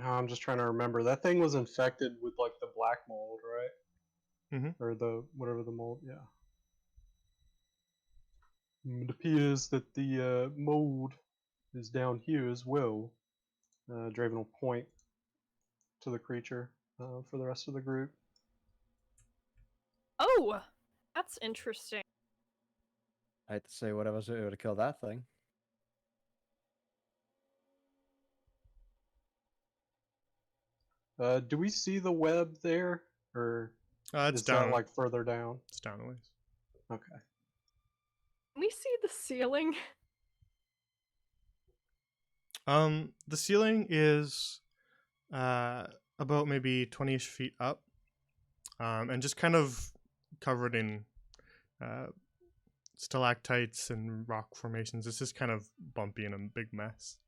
I'm just trying to remember. That thing was infected with like the black mold, right? Mhm. Or the whatever the mold, yeah. It appears that the mold is down here as well. Draven will point to the creature for the rest of the group. Oh, that's interesting. I had to say what I was able to kill that thing. Do we see the web there, or It's is down. that like further down? It's down a ways. Okay. Can we see the ceiling? The ceiling is about maybe 20-ish feet up, and just kind of covered in stalactites and rock formations. It's just kind of bumpy and a big mess.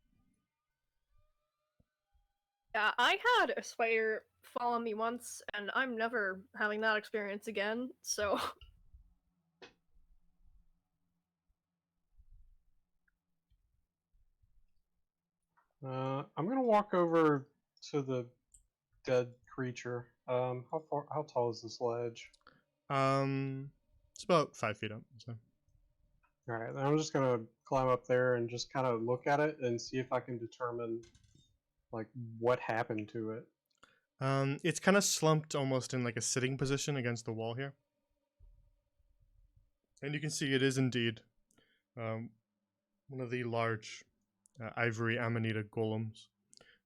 Yeah, I had a spider fall on me once, and I'm never having that experience again, so. I'm gonna walk over to the dead creature. How tall is this ledge? It's about 5 feet up. So. All right, I'm just gonna climb up there and just kind of look at it and see if I can determine like what happened to it. It's kind of slumped almost in like a sitting position against the wall here. And you can see it is indeed one of the large ivory amanita golems.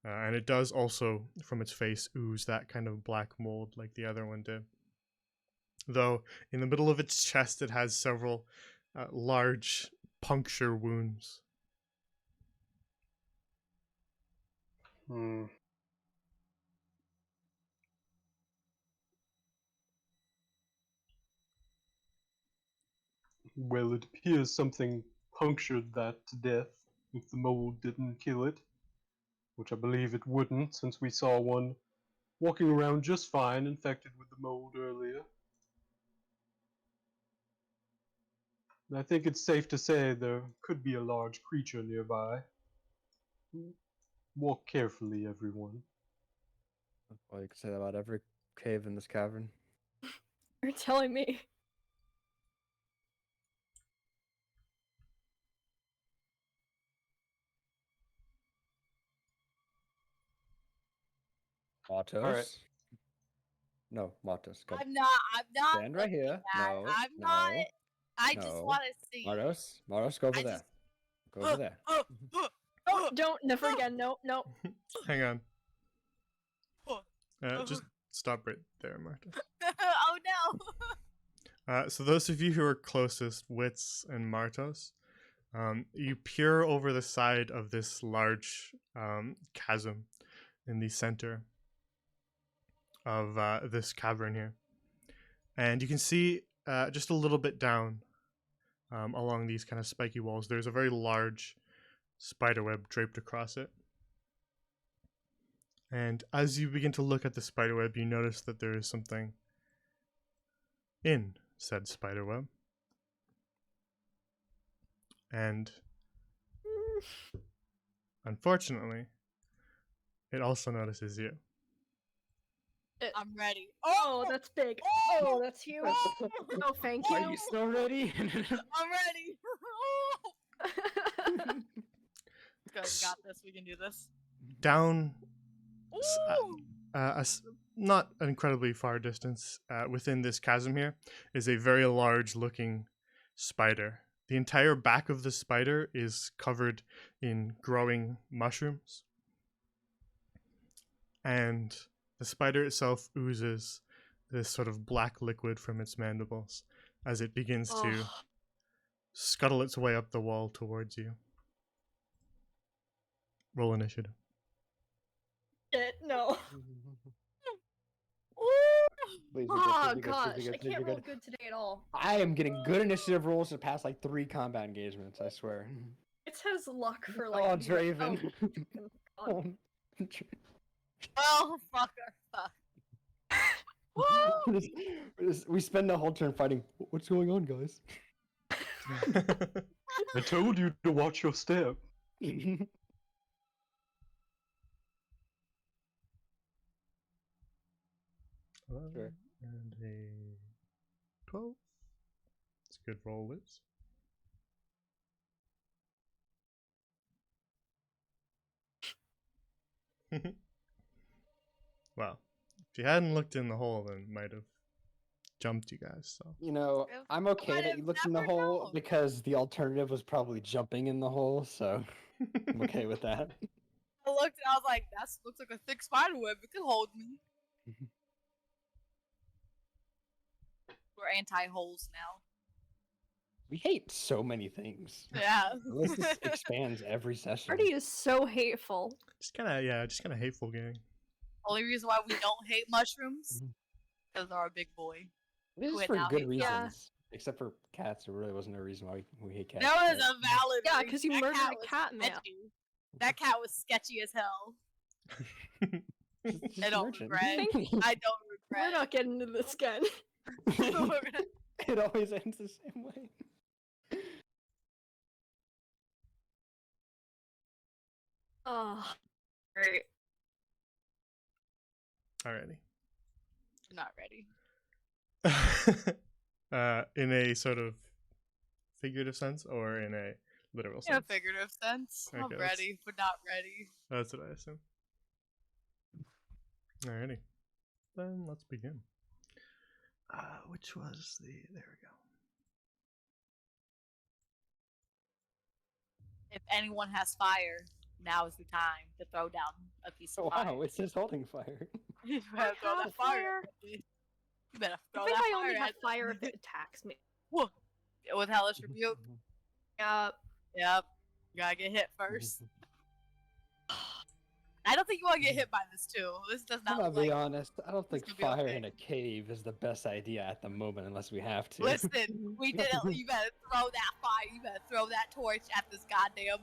And it does also, from its face, ooze that kind of black mold like the other one did. Though, in the middle of its chest, it has several large puncture wounds. Hmm. Well, it appears something punctured that to death if the mold didn't kill it, which I believe it wouldn't, since we saw one walking around just fine infected with the mold earlier. I think it's safe to say there could be a large creature nearby. Walk carefully, everyone. Well, you could say that about every cave in this cavern. You're telling me. Matos. Alright. No, Matos. Come. I'm not Stand right looking here. at- No, I'm no, not. I just no. want to see. Matos, Matos, go over I there. just- Go over there. Oh, don't, never again. No, no. Hang on. Oh. Just stop right there, Marta. Oh no! So those of you who are closest, Wits and Martos, you peer over the side of this large chasm in the center of this cavern here. And you can see just a little bit down along these kind of spiky walls, there's a very large spiderweb draped across it. And as you begin to look at the spiderweb, you notice that there is something in said spiderweb. And unfortunately, it also notices you. I'm ready. Oh, that's big. Oh, that's huge. Oh, Oh, thank Are you. you still ready? I'm ready. Let's go. We got this. We can do this. Down Ooh. not an incredibly far distance within this chasm here is a very large looking spider. The entire back of the spider is covered in growing mushrooms, and the spider itself oozes this sort of black liquid from its mandibles as it begins to Oh. scuttle its way up the wall towards you. Roll initiative. Shit, no. Please be good, Oh please be good, gosh, please be I good, please can't be roll good. good today at all. I am getting good initiative rolls to pass like 3 combat engagements, I swear. It has luck for like. Oh, Draven. Oh, God. Oh, fucker. Fuck. We spend the whole turn fighting. What's going on, guys? I told you to watch your step. Sure. And a 12. It's a good roll, Wiz. Well, if you hadn't looked in the hole, then it might have jumped you guys. So You know, If I'm I okay that have you looked in the never hole known. because the alternative was probably jumping in the hole, so I'm okay with that. I looked and I was like, that looks like a thick spider web. It could hold me. We're anti-holes now. We hate so many things. Yeah. This just expands every session. Party is so hateful. just kind of hateful gang. Only reason why we don't hate mushrooms because they're our big boy. This is Quit for now, good hate reasons. Yeah. Except for cats, there really wasn't a reason why we hate cats. That was but- a valid. Yeah, reason. 'cause you That murdered a was cat, man. sketchy. That cat was sketchy as hell. Just I don't merchant. regret. I don't We're regret. not getting into this again. It always ends the same way. Oh, great. Alrighty. Not ready. In a sort of figurative sense or in a literal In a sense? figurative sense. Okay, I'm let's- ready, but not ready. That's what I assume. Alrighty. Then let's begin. Which was the... There we go. If anyone has fire, now is the time to throw down a piece of Oh, fire. wow, it says holding fire. You better throw have that fire. fire. at me. You better I throw think that I only fire have at fire if me. it attacks me. Whoa. With hellish rebuke. Yeah. Yep. You gotta get hit first. I don't think you want to get hit by this too. This does I'm not gonna look be like. honest, I don't think gonna be fire okay. in a cave is the best idea at the moment unless we have to. Listen, we did it. You better throw that fire. You better throw that torch at this goddamn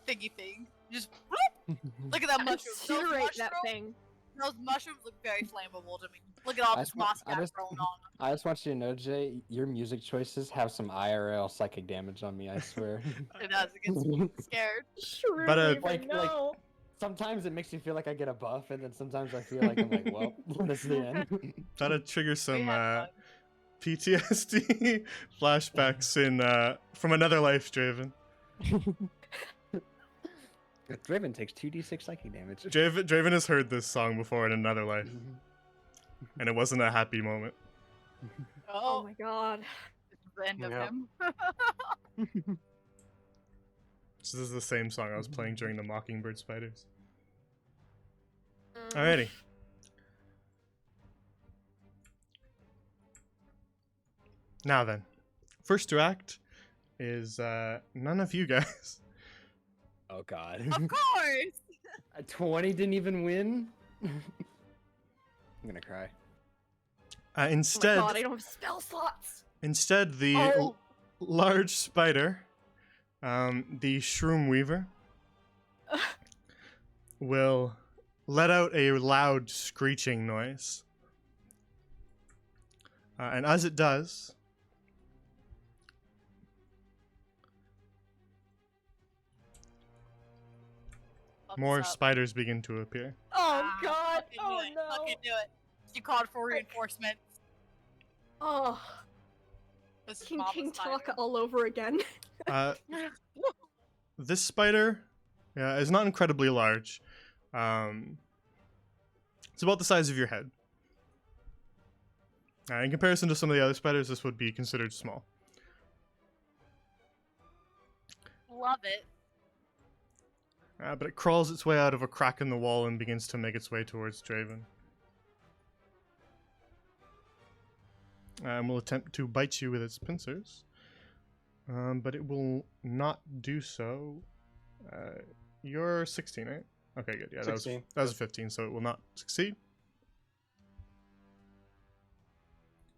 thingy thing. Just whoop! Look at that mushroom. Incinerate that thing. Those mushrooms look very flammable to me. Look at all I this just want- moss I got just- growing on them. I just want you to know, Jay, your music choices have some IRL psychic damage on me, I swear. It does. It gets me scared. Sure, But, like- no. Sometimes it makes me feel like I get a buff, and then sometimes I feel like I'm like, well, this is the end. That'll trigger We some had fun. PTSD flashbacks in from another life, Draven. Draven takes 2d6 psychic damage. Draven has heard this song before in another life, and it wasn't a happy moment. Oh Oh, my god. this is the end of Yeah. him. So this is the same song I was playing during the Mockingbird Spiders. Mm. Alrighty. Now then, first to act is none of you guys. Oh god. Of course. A 20 didn't even win? I'm gonna cry. Instead, Oh my god, I don't have spell slots. instead the Oh. large spider, the Shroom Weaver, will let out a loud screeching noise. And as it does, Fuck more this up. spiders begin to appear. Oh Ah, god. fucking Oh do it. no. Fucking do it. She called for reinforcements. Oh, This King mama King spider. Talk all over again. This spider is not incredibly large. It's about the size of your head. In comparison to some of the other spiders, this would be considered small. Love it. But it crawls its way out of a crack in the wall and begins to make its way towards Draven. And will attempt to bite you with its pincers. But it will not do so. You're 16, right? Okay, good. Yeah, 16. that was a 15, so it will not succeed.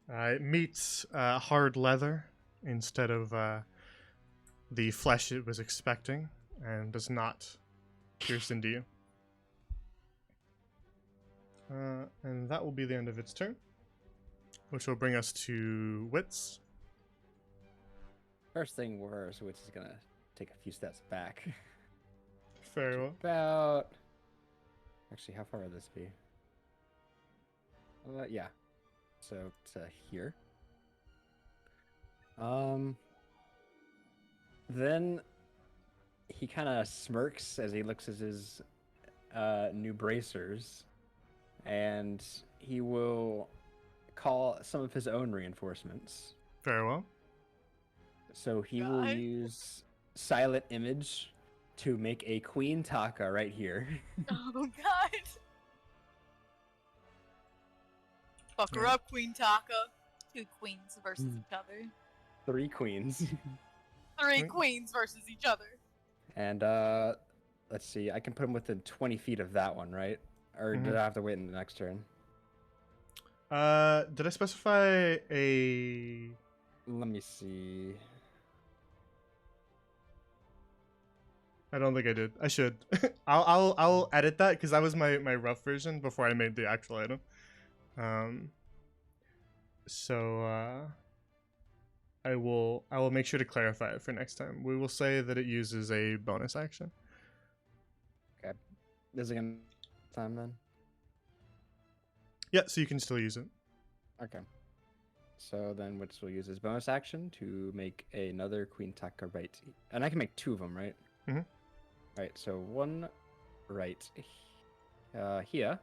It meets hard leather instead of the flesh it was expecting, and does not pierce into you. And that will be the end of its turn, which will bring us to Wits. First thing worse, which is gonna take a few steps back. Very well. About... Actually, how far would this be? Yeah. So, to here. Then he kind of smirks as he looks at his new bracers, and he will call some of his own reinforcements. Very well. So he will God. use Silent Image to make a Queen Taka right here. Oh god. Fuck her up, Queen Taka. Two queens versus Mm. each other. 3 queens. Three Queen- queens versus each other. And let's see, I can put him within 20 feet of that one, right? Or did Mhm. I have to wait in the next turn? Did I specify a... Let me see. I don't think I did. I should. I'll edit that because that was my rough version before I made the actual item. I will make sure to clarify it for next time. We will say that it uses a bonus action. Is it gonna time then? Yeah, so you can still use it. Okay. So then Wits will use his bonus action to make another Queen Taka right. And I can make 2 of them, right? Mhm. Right, so one right here,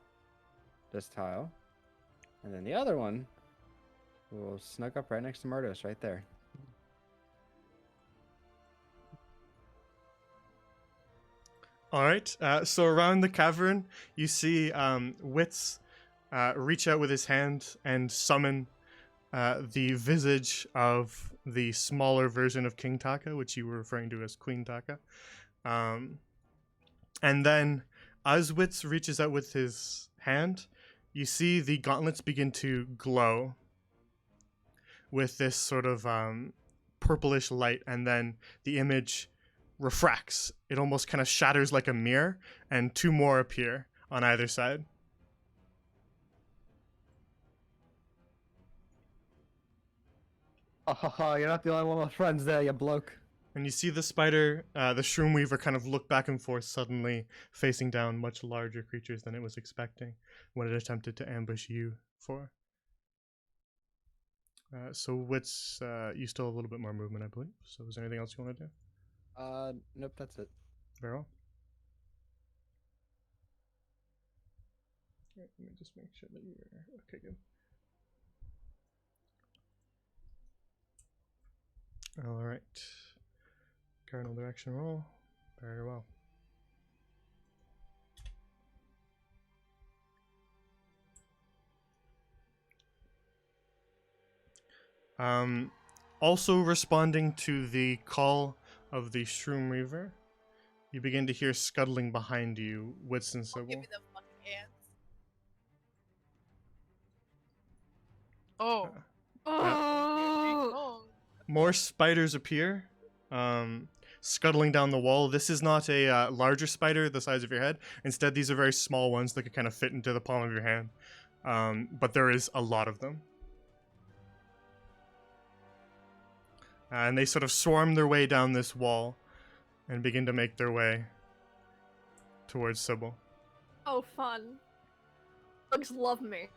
this tile. And then the other one will snug up right next to Mardos, right there. All right. So around the cavern, you see Wits reach out with his hand and summon the visage of the smaller version of King Taka, which you were referring to as Queen Taka. And then, as Wits reaches out with his hand, you see the gauntlets begin to glow with this sort of purplish light, and then the image refracts. It almost kind of shatters like a mirror, and 2 more appear on either side. Oh, you're not the only one with friends there, you bloke. And you see the spider, the Shroom Weaver, kind of look back and forth, suddenly facing down much larger creatures than it was expecting when it attempted to ambush you for. So Wits, you still have a little bit more movement, I believe. So is there anything else you want to do? Nope, that's it. Very well. Right, let me just make sure that you are okay. Good. All right. Cardinal direction roll. Very well. Also responding to the call of the Shroom Reaver, you begin to hear scuttling behind you, Wits and Give Sybil. me the fucking hands. Oh. Oh, Oh. More spiders appear, scuttling down the wall. This is not a larger spider the size of your head. Instead, these are very small ones that could kind of fit into the palm of your hand. But there is a lot of them. And they sort of swarm their way down this wall and begin to make their way towards Sybil. oh, fun. Bugs love me.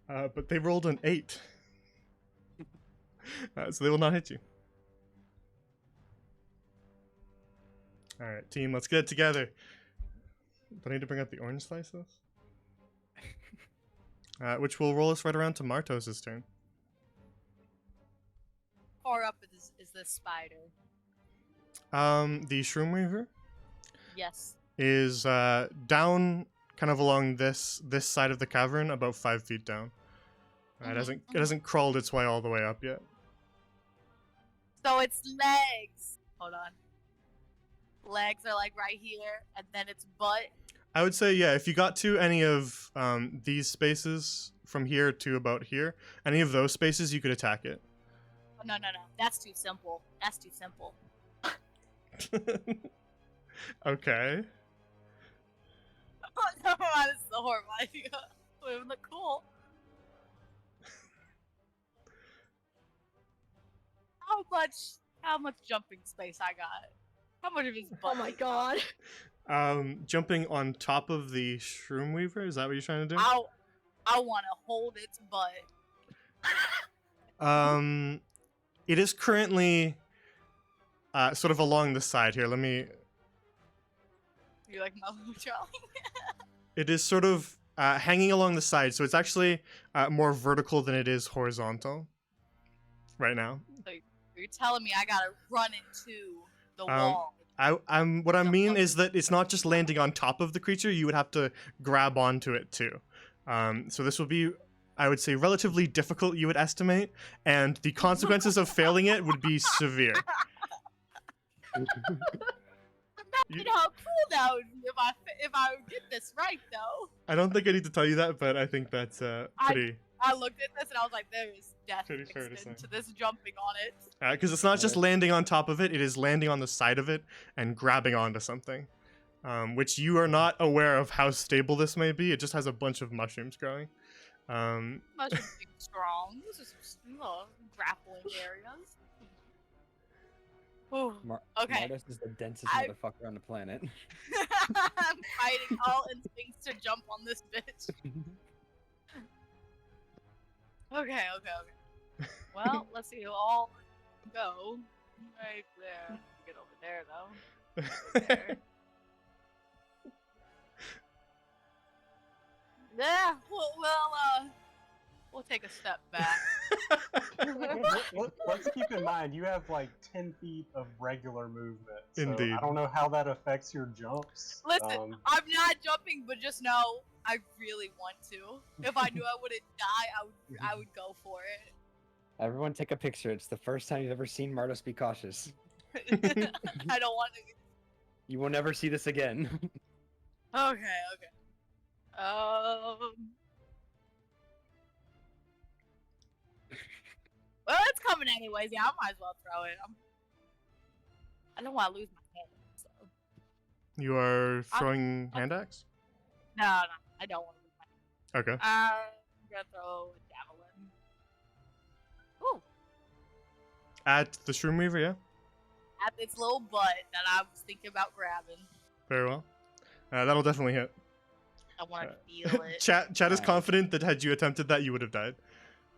But they rolled an 8. So they will not hit you. Alright, team, let's get it together. Do I need to bring up the orange slices? Which will roll us right around to Martos' turn. Far up is this spider. The Shroom Reaver Yes. is down kind of along this side of the cavern, about 5 feet down. It hasn't crawled its way all the way up yet. So its legs. Hold on. Legs are like right here, and then its butt. I would say, yeah, if you got to any of these spaces from here to about here, any of those spaces, you could attack it. Oh, no. That's too simple. That's too simple. Okay. Oh, no, this is a horrible idea. It would look cool. How much jumping space I got? How much of his butt? Oh my god. Jumping on top of the Shroom Weaver, is that what you're trying to do? I want to hold its butt. It is currently sort of along the side here. Let me. You're like, no, Charlie. It is sort of hanging along the side, so it's actually more vertical than it is horizontal right now. You're telling me I gotta run into the wall. What I mean is that it's not just landing on top of the creature, you would have to grab onto it too. So this will be, I would say, relatively difficult, you would estimate, and the consequences of failing it would be severe. You know how cool that would be if I would get this right, though. I don't think I need to tell you that, but I think that's pretty... I looked at this and I was like, there is death Pretty fair to mixed say. into this jumping on it. Because it's not just landing on top of it, it is landing on the side of it and grabbing onto something. Which you are not aware of how stable this may be. It just has a bunch of mushrooms growing. Mushrooms being strong. This is little grappling areas. Oh, okay. Mardos is the densest I- motherfucker on the planet. I'm fighting all instincts to jump on this bitch. Okay. Well, let's see who all go. Right there. Get over there, though. There. Yeah, we'll take a step back. Let's keep in mind, you have like 10 feet of regular movement. So Indeed. I don't know how that affects your jumps. Listen, I'm not jumping, but just know I really want to. If I knew I wouldn't die, I would go for it. Everyone take a picture. It's the first time you've ever seen Mardos be cautious. I don't want to. You will never see this again. Okay. Well, it's coming anyways. Yeah, I might as well throw it. I don't want to lose my hand. So. You are throwing hand axe? No, I don't want to lose my hand. Okay. I'm gonna throw a javelin. Ooh, At the Shroom Weaver, yeah? at its little butt that I was thinking about grabbing. Very well. That'll definitely hit. I want to feel it. Chat is Nice. confident that had you attempted that, you would have died.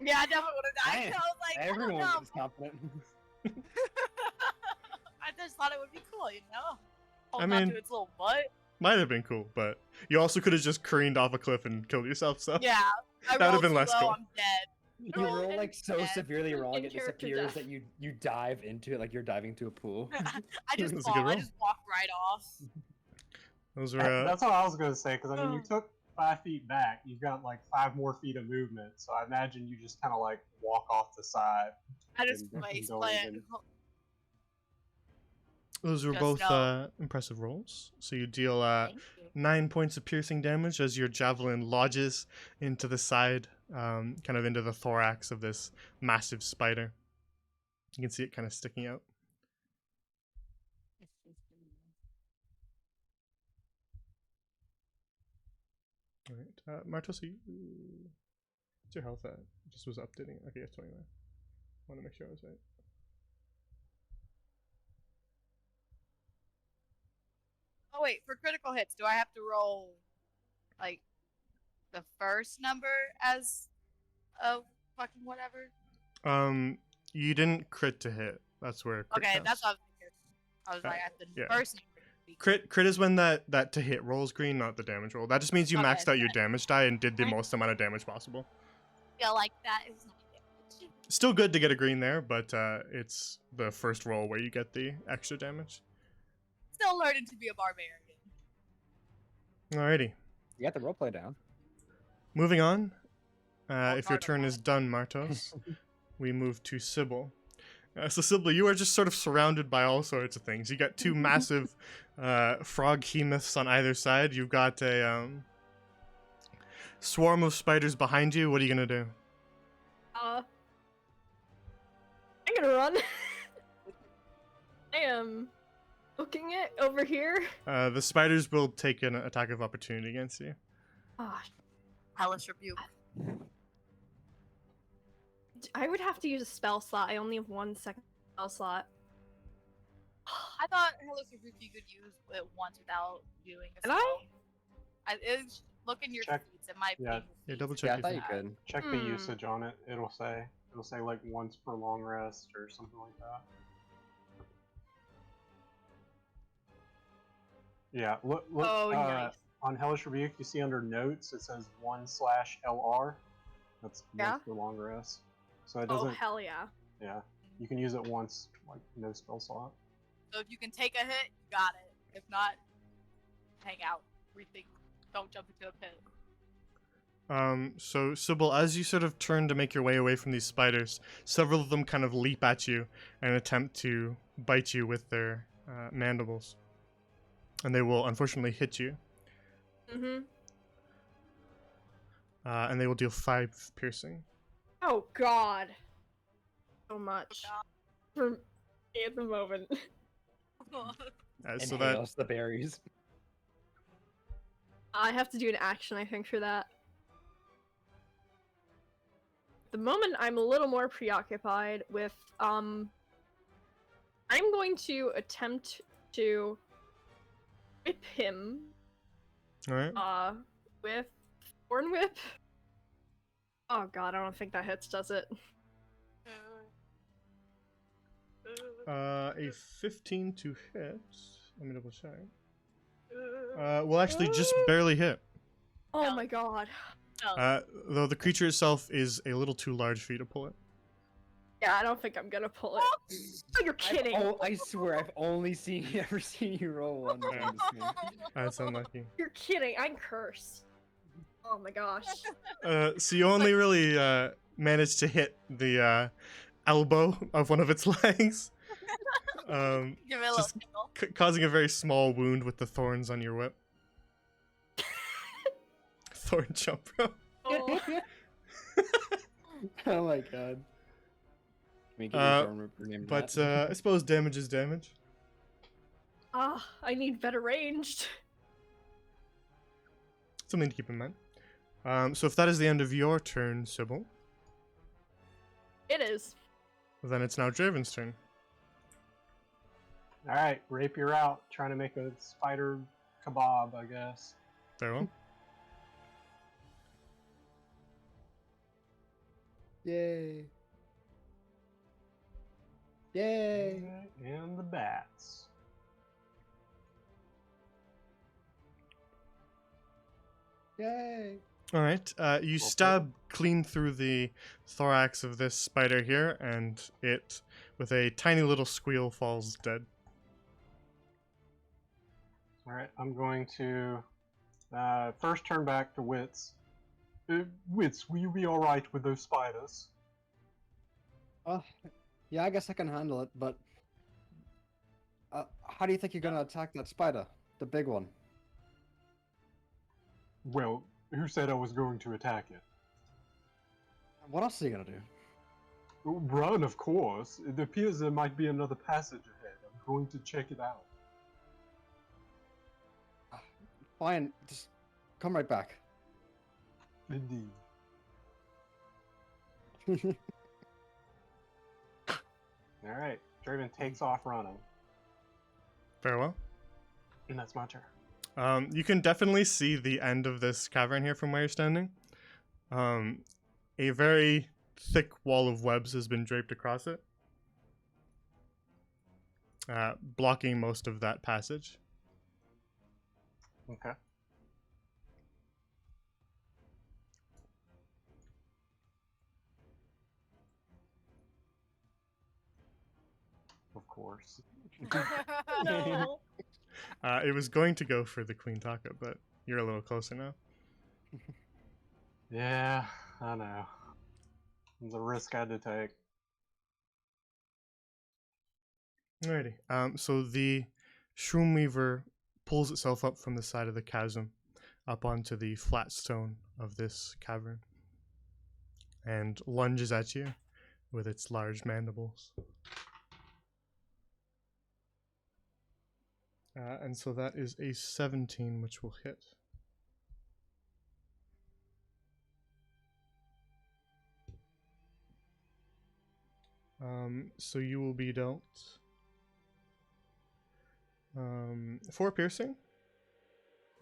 Yeah, I definitely would have died. Man, I was like, Everyone I don't know. is confident. I just thought it would be cool, you know? Hold I on mean- to its little butt. Might have been cool, but you also could have just careened off a cliff and killed yourself. So Yeah, I That would've rolled been too less low, cool. I'm dead. You Oh, roll and like so death. severely wrong, it In-character disappears death. that you dive into it like you're diving to a pool. I just That's a good fall. I roll. just walked right off. those were That's what I was gonna say, because I mean, you Oh. took 5 feet back. You've got like 5 more feet of movement, so I imagine you just kind of like walk off the side. I just And face don't plant. even- those were Just both know. impressive rolls. So you deal Thank you. 9 points of piercing damage as your javelin lodges into the side, kind of into the thorax of this massive spider. You can see it kind of sticking out. All right, Martos, what's your health at? Just was updating. Okay, it's 29. Want to make sure I was right. Oh wait, for critical hits, do I have to roll like the first number as a fucking whatever? You didn't crit to hit. That's where crit Okay, counts. that's what I was thinking. I was Uh, like, at the yeah. first number. would be Crit is when that to hit rolls green, not the damage roll. That just means you Okay, maxed out your okay. damage die and did the Right. most amount of damage possible. feel like that is not damage. Still good to get a green there, but it's the first roll where you get the extra damage. Still learning to be a barbarian. Alrighty, You got the roleplay down. moving on. Oh, If your pardon, turn is done, Martos, we move to Sybil. So Sybil, you are just sort of surrounded by all sorts of things. You got two massive frog behemoths on either side. You've got a swarm of spiders behind you. What are you gonna do? I'm gonna run. I am looking it over here. The spiders will take an attack of opportunity against you. Ah, Hellish rebuke. I would have to use a spell slot. I only have 1 second spell slot. I thought Hellish rebuke you could use it once without doing a Can spell. Look in your Check- feeds. It might be. yeah. in your Yeah, feeds. double Yeah, check I your thought you feed. could. Check the Hmm. usage on it. It'll say like once per long rest or something like that. Yeah. Look. Oh, nice. On Hellish Rebuke, you see under notes it says 1/LR. That's Yeah. once per long rest. So it Oh, doesn't. hell yeah. Yeah. You can use it once, like no spell slot. So if you can take a hit, you got it. If not, hang out, rethink. Don't jump into a pit. So Sybil, as you sort of turn to make your way away from these spiders, several of them kind of leap at you and attempt to bite you with their mandibles. And they will unfortunately hit you. Mm-hmm. And they will deal 5 piercing. Oh, God. So much. God. For me at the moment. So that Inhales the berries. I have to do an action, I think, for that. The moment I'm a little more preoccupied with, I'm going to attempt to whip him, all right. with Thorn Whip. Oh god, I don't think that hits, does it? A 15 to hit. Let me double check. Will actually just barely hit. Oh Hell. my god. Though the creature itself is a little too large for you to pull it. Yeah, I don't think I'm gonna pull it. Oh, you're kidding. I swear, I've only ever seen you roll one time this game. That's unlucky. You're kidding. I'm cursed. Oh my gosh. So you only really managed to hit the elbow of one of its legs, Give it a little just- tickle. causing a very small wound with the thorns on your whip. Thorn jump rope. Oh. Oh my god. Let me give you Uh, Thorn Ripper named But that. I suppose damage is damage. Ah, I need better ranged. Something to keep in mind. So if that is the end of your turn, Sybil, It is. then it's now Draven's turn. All right, rapier out. Trying to make a spider kebab, I guess. Very well. Yay. Yay. And the bats. Yay! All right. You played. stab clean through the thorax of this spider here, and it, with a tiny little squeal, falls dead. All right, I'm going to first turn back to Wits. Wits, will you be all right with those spiders? Yeah, I guess I can handle it, but how do you think you're gonna attack that spider, the big one? Well, who said I was going to attack it? What else are you gonna do? Run, of course. It appears there might be another passage ahead. I'm going to check it out. Fine, just come right back. Indeed. All right, Draven takes off running, Very well. and that's my turn. You can definitely see the end of this cavern here from where you're standing. A very thick wall of webs has been draped across it, blocking most of that passage. Okay. Of course. No. It was going to go for the Queen Taka, but you're a little closer now. Yeah, I know. It's a risk I had to take. Alrighty. So the Shroom Weaver pulls itself up from the side of the chasm, up onto the flat stone of this cavern, and lunges at you with its large mandibles. And so that is a 17, which will hit. So you will be dealt 4 piercing.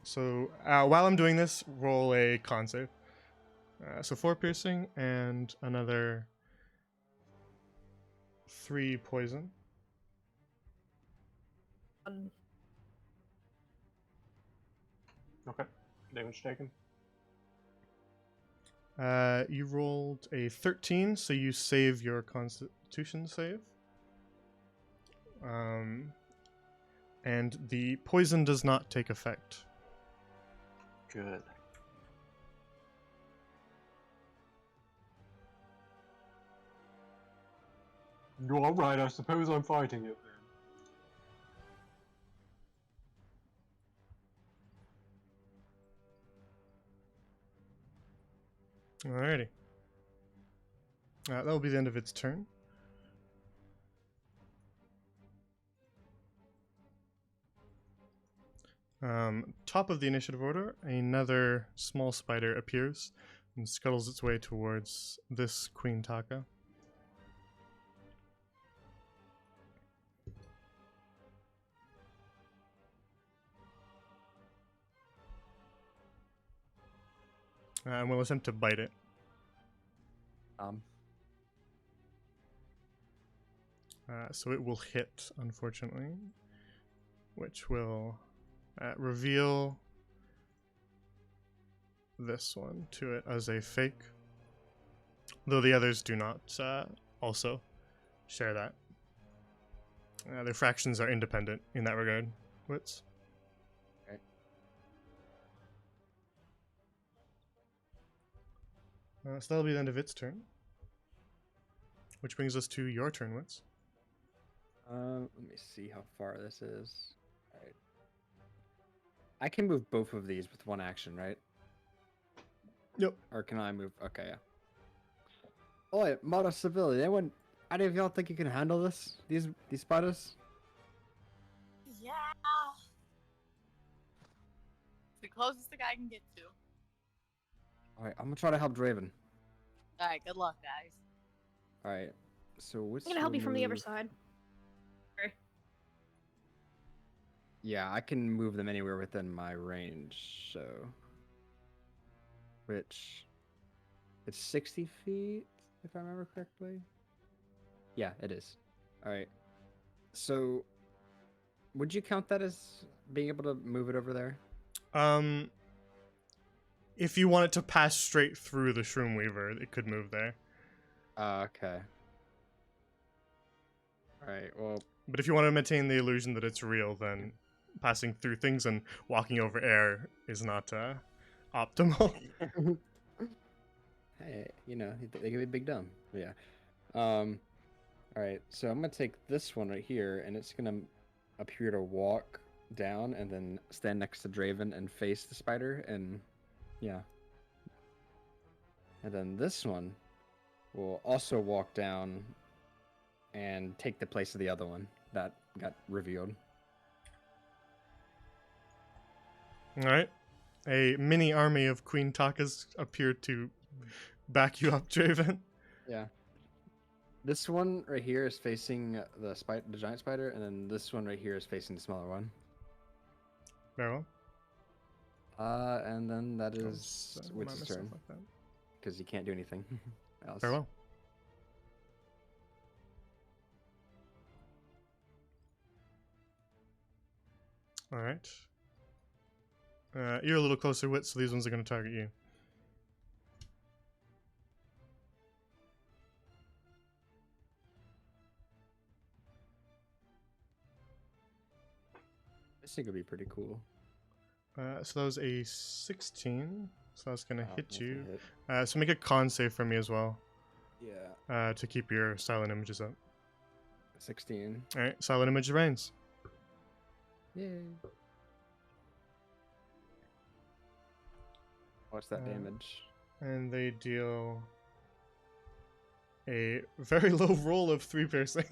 So while I'm doing this, roll a con save. So 4 piercing and another 3 poison. Okay. Damage taken. You rolled a 13, so you save your Constitution save. And the poison does not take effect. Good. All right, I suppose I'm fighting it then. Alrighty. That will be the end of its turn. Top of the initiative order, another small spider appears and scuttles its way towards this Queen Taka. And will attempt to bite it. So it will hit, unfortunately, which will reveal this one to it as a fake, though the others do not also share that. Their fractions are independent in that regard. Wits. Okay. So that'll be the end of its turn. Which brings us to your turn, Wits. Let me see how far this is. Alright. I can move both of these with one action, right? Yep. Or can I move? Okay, yeah. Oh, wait, model civilian. Anyone? Any of y'all think you can handle this? These spiders? Yeah. The closest thing I can get to. Alright, I'm gonna try to help Draven. Alright, good luck, guys. Alright, so what's I'm gonna help you from the other side. Yeah, I can move them anywhere within my range, so. Which. It's 60 feet, if I remember correctly. Yeah, it is. Alright. So. Would you count that as being able to move it over there? if you want it to pass straight through the Shroom Weaver, it could move there. Okay. Alright, well, But if you want to maintain the illusion that it's real, then passing through things and walking over air is not optimal. hey, you know, they can be big dumb. Yeah. Alright, so I'm gonna take this one right here, and it's gonna appear to walk down and then stand next to Draven and face the spider, and yeah. And then this one will also walk down and take the place of the other one that got revealed. Alright. A mini army of Queen Takas appeared to back you up, Draven. Yeah. This one right here is facing the giant spider, and then this one right here is facing the smaller one. Very well. And then that I'll is set Witz's myself turn, like that. because you can't do anything else. Very well. Alright. You're a little closer, Wit, so these ones are going to target you. This thing could be pretty cool. So that was a 16. So that's going to Wow, hit that's a you. hit. So make a con save for me as well, Yeah. to keep your silent images up. 16. Alright, silent image reigns. Yay. What's that Uh, damage? And they deal a very low roll of 3 piercing.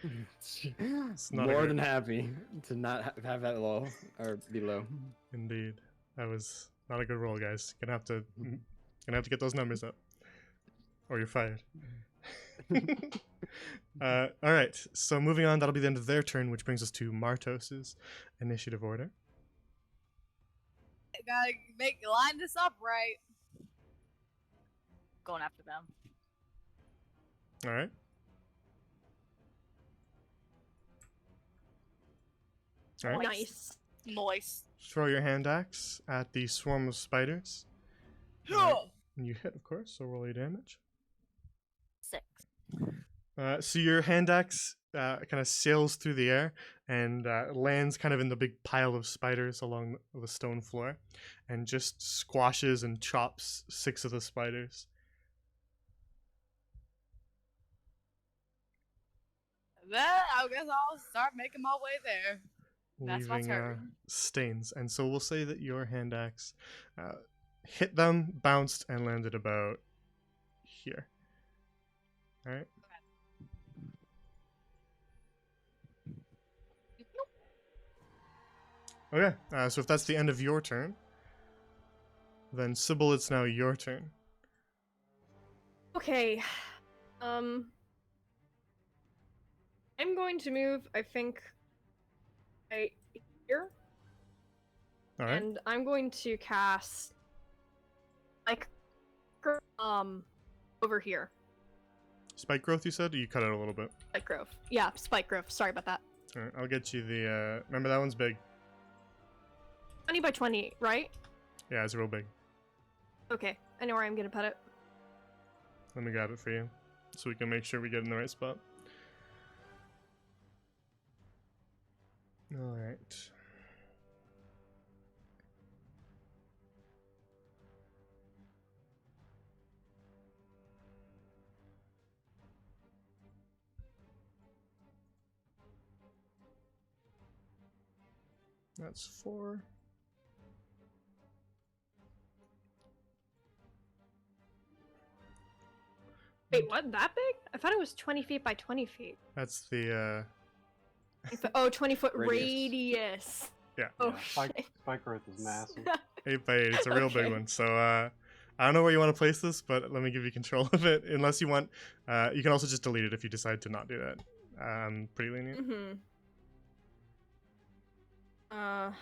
It's not a More great- than happy to not have that low or be low. Indeed. That was not a good roll, guys. Gonna have to get those numbers up. Or you're fired. Alright, so moving on, that'll be the end of their turn, which brings us to Martos's initiative order. Gotta line this up right. Going after them. Alright. Alright. Nice. Noise. Throw your hand axe at the swarm of spiders. Yeah. And you hit, of course, so roll your damage. 6. So your hand axe kind of sails through the air and lands kind of in the big pile of spiders along the stone floor and just squashes and chops 6 of the spiders. Then I guess I'll start making my way there. That's my Leaving turn. stains. And so we'll say that your hand axe hit them, bounced, and landed about here. Alright. Okay, so if that's the end of your turn, then Sybil, it's now your turn. Okay. I'm going to move, I think, right here. Alright. And I'm going to cast like over here. Spike growth, you said? Or you cut it a little bit. Spike growth. Yeah, spike growth. Sorry about that. Alright, I'll get you the, remember that one's big. 20 by 20, right? Yeah, it's real big. Okay, I know where I'm gonna put it. Let me grab it for you, so we can make sure we get in the right spot. Alright. That's 4. Wait, what? That big? I thought it was 20 feet by 20 feet. That's the, Oh, 20-foot Radius. radius. yeah. Oh, Yeah. shit. Spike growth is massive. 8 by 8. It's a real big Okay. one. So I don't know where you want to place this, but let me give you control of it. Unless you want, you can also just delete it if you decide to not do that. I'm pretty lenient. Mm-hmm.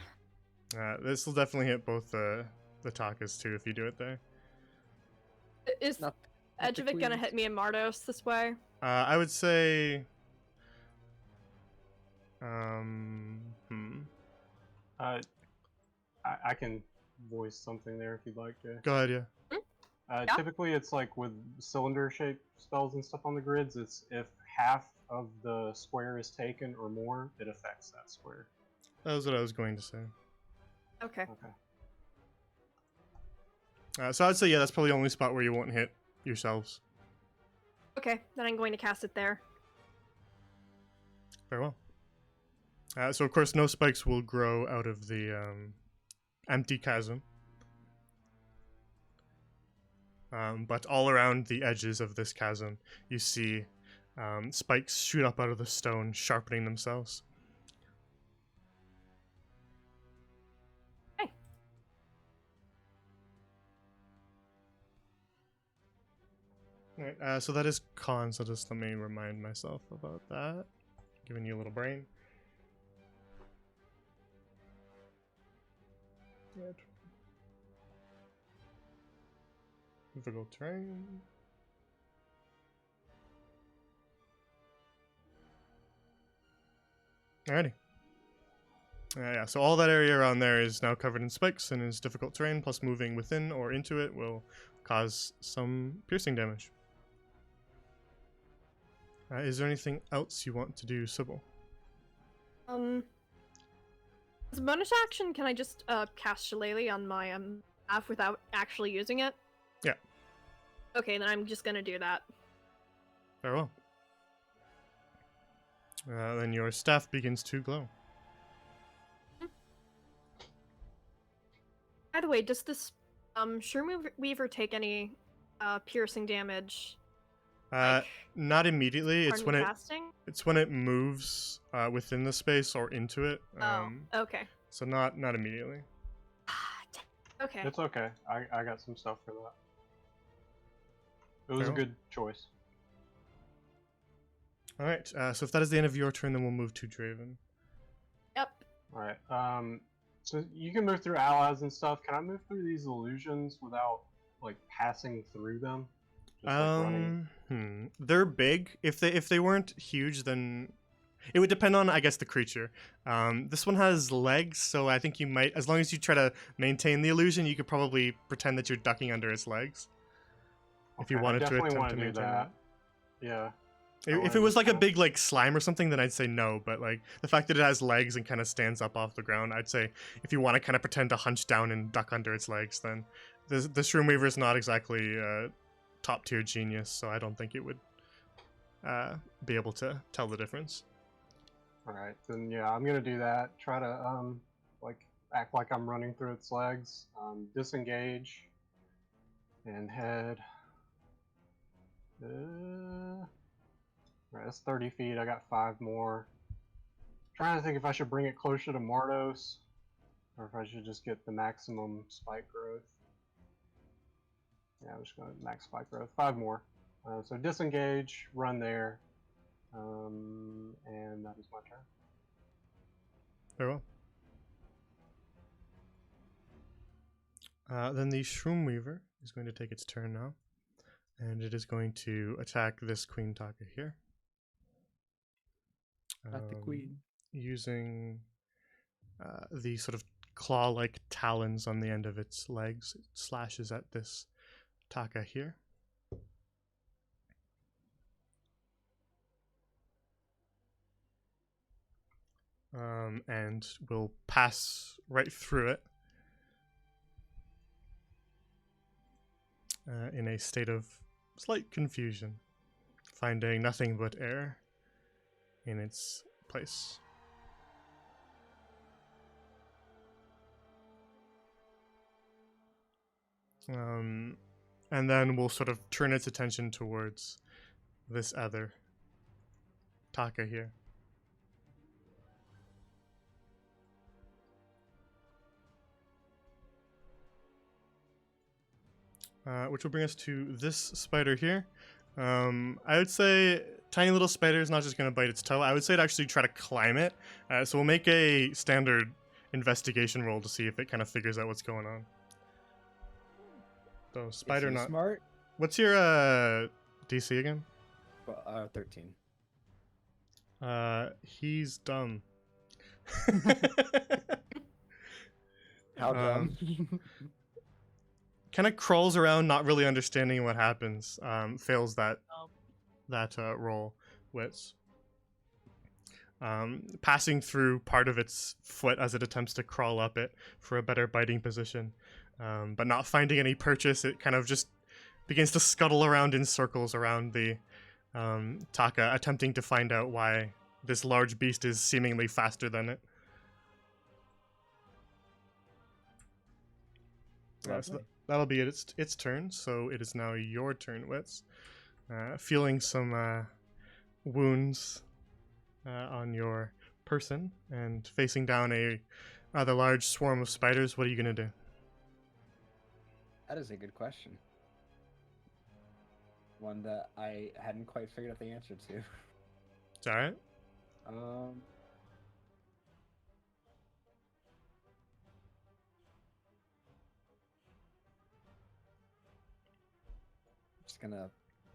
This will definitely hit both the Takas too if you do it there. Is Not Edge of it gonna hit me and Mardos this way? I would say, I can voice something there if you'd like to. Go ahead, yeah. Yeah. Typically, it's like with cylinder-shaped spells and stuff on the grids. It's if half of the square is taken or more, it affects that square. That was what I was going to say. Okay. Okay. So I'd say, yeah, that's probably the only spot where you won't hit yourselves. Okay, then I'm going to cast it there. Very well. So, of course, no spikes will grow out of the empty chasm. But all around the edges of this chasm, you see spikes shoot up out of the stone, sharpening themselves. Hey. Alright, so that is con, so just let me remind myself about that. Giving you a little brain. Good. Difficult terrain. Alrighty. Yeah, so all that area around there is now covered in spikes and is difficult terrain, plus moving within or into it will cause some piercing damage. Is there anything else you want to do, Sybil? As a bonus action, can I just cast Shillelagh on my staff without actually using it? Yeah. Okay, then I'm just gonna do that. Very well. Then your staff begins to glow. By the way, does this Shroom Weaver take any piercing damage? Like, Not immediately. upon casting? It's when it moves within the space or into it. Okay. So not immediately. Okay. It's okay. I got some stuff for that. It was Very a well. good choice. All right. So if that is the end of your turn, then we'll move to Draven. Yep. All right. So you can move through allies and stuff. Can I move through these illusions without like passing through them? Just like running. They're big. If they weren't huge, then it would depend on, I guess, the creature. This one has legs, so I think you might, as long as you try to maintain the illusion, you could probably pretend that you're ducking under its legs. If you Okay, I wanted to definitely attempt wanna to do maintain that. Yeah. If it was like a big like slime or something, then I'd say no. But like the fact that it has legs and kind of stands up off the ground, I'd say if you want to kind of pretend to hunch down and duck under its legs, then the Shroom Weaver is not exactly top tier genius, so I don't think it would be able to tell the difference. All right. Then yeah, I'm gonna do that. Try to like act like I'm running through its legs. Disengage and head. Right, that's 30 feet. I got 5 more. Trying to think if I should bring it closer to Mardos, or if I should just get the maximum spike growth. Yeah, I'm just going to max spike growth. 5 more. So disengage, run there, and that is my turn. Very well. Then the Shroom Weaver is going to take its turn now, and it is going to attack this Queen Taka here. Not the queen. Using the sort of claw-like talons on the end of its legs, it slashes at this Taka here. And will pass right through it in a state of slight confusion, finding nothing but air in its place. And then we'll sort of turn its attention towards this other Taka here. Which will bring us to this spider here. I would say tiny little spider is not just going to bite its toe. I would say to actually try to climb it. So we'll make a standard investigation roll to see if it kind of figures out what's going on. So spider Is he not smart. What's your DC again? Well, 13. He's dumb. How dumb. Kind of crawls around, not really understanding what happens. Fails that roll. Wits. Passing through part of its foot as it attempts to crawl up it for a better biting position, but not finding any purchase, it kind of just begins to scuttle around in circles around the Taka, attempting to find out why this large beast is seemingly faster than it. So that'll be its turn, so it is now your turn, Wits. Feeling some wounds on your person and facing down a rather large swarm of spiders, what are you going to do? That is a good question. One that I hadn't quite figured out the answer to. It's alright.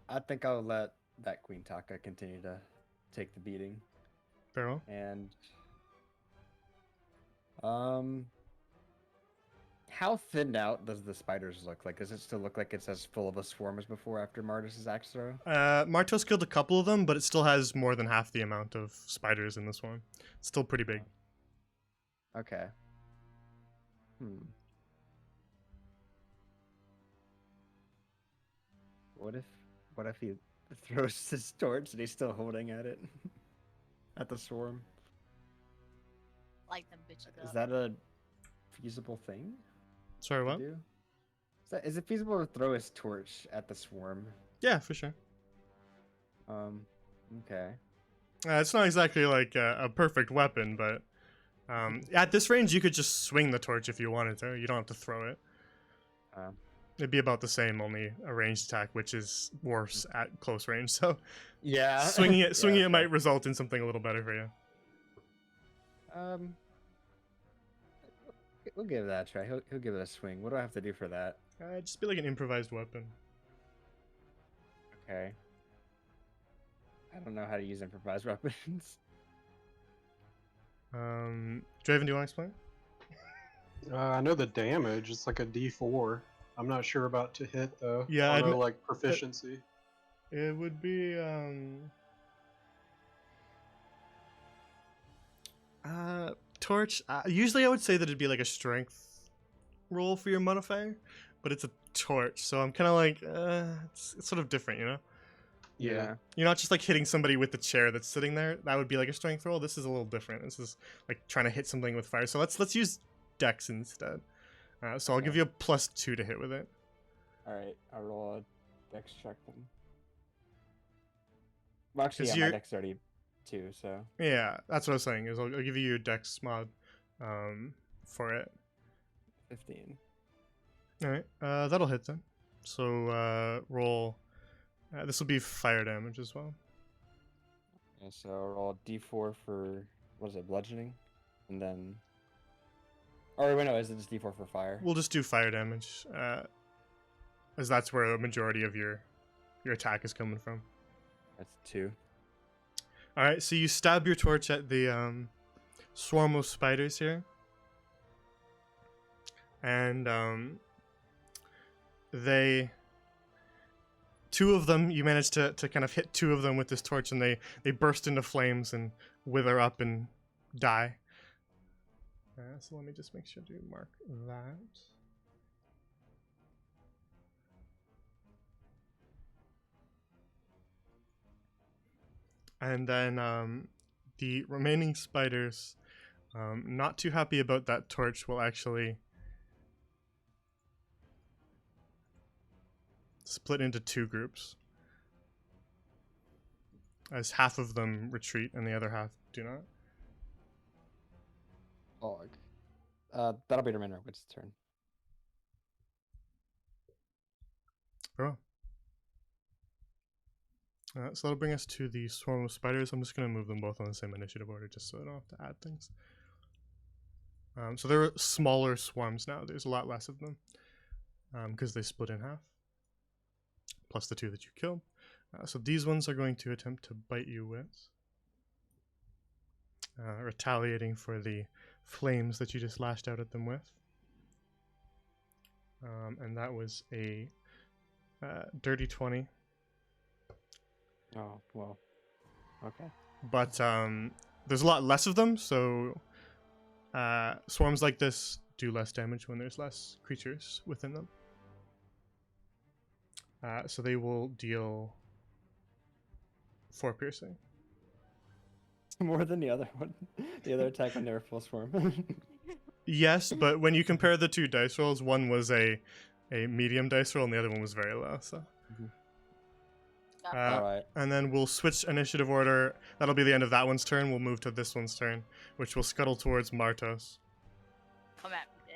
I think I'll let that Queen Taka continue to take the beating. Very well. And how thinned out does the spiders look? Like, does it still look like it's as full of a swarm as before after Martus's axe throw? Martos killed a couple of them, but it still has more than half the amount of spiders in this one. It's still pretty big. Okay. What if he throws his torch and he's still holding at it? At the swarm? Like them bitches Is up. that a feasible thing? Sorry, to what? do? Is it feasible to throw his torch at the swarm? Yeah, for sure. Okay. It's not exactly like a perfect weapon, but at this range, you could just swing the torch if you wanted to. You don't have to throw it. It'd be about the same, only a ranged attack, which is worse at close range. So Yeah. swinging it might result in something a little better for you. We'll give that a try. He'll give it a swing. What do I have to do for that? Just be like an improvised weapon. Okay. I don't know how to use improvised weapons. Draven, do you want to explain? I know the damage. It's like a D4. I'm not sure about to hit though. Yeah, I know like proficiency. It would be torch. Usually, I would say that it'd be like a strength roll for your modifier, but it's a torch, so I'm kind of like, it's sort of different, you know. Yeah. You're not just like hitting somebody with the chair that's sitting there. That would be like a strength roll. This is a little different. This is like trying to hit something with fire. So let's use Dex instead. So I'll give you a +2 to hit with it. All right, I'll roll a Dex check then. Well, actually, Is yeah, my your- Dex already 2, so Yeah, that's what I was saying. Is I'll give you your Dex mod, for it. 15. All right, that'll hit then. So roll. This will be fire damage as well. Yeah, so I'll roll a D4 for what is it, bludgeoning, and then. Or wait, no, is it just D4 for fire? We'll just do fire damage, as that's where the majority of your attack is coming from. That's 2. All right, so you stab your torch at the swarm of spiders here, and two of them, you manage to kind of hit 2 of them with this torch, and they burst into flames and wither up and die. So let me just make sure to mark that. And then the remaining spiders, not too happy about that torch, will actually split into 2 groups, as half of them retreat and the other half do not. That'll be Remainder of Wit's turn. Very well. So that'll bring us to the swarm of spiders. I'm just going to move them both on the same initiative order just so I don't have to add things. So there are smaller swarms now. There's a lot less of them because they split in half, plus the 2 that you killed. So these ones are going to attempt to bite you with, retaliating for the flames that you just lashed out at them with. and that was a dirty 20. Oh, well. Okay. But there's a lot less of them, so swarms like this do less damage when there's less creatures within them. So they will deal 4 piercing. More than the other one. The other attack when they were full swarm. Yes, but when you compare the 2 dice rolls, one was a medium dice roll and the other one was very low. So, Alright. and then we'll switch initiative order. That'll be the end of that one's turn. We'll move to this one's turn, which will scuttle towards Martos. Come at me,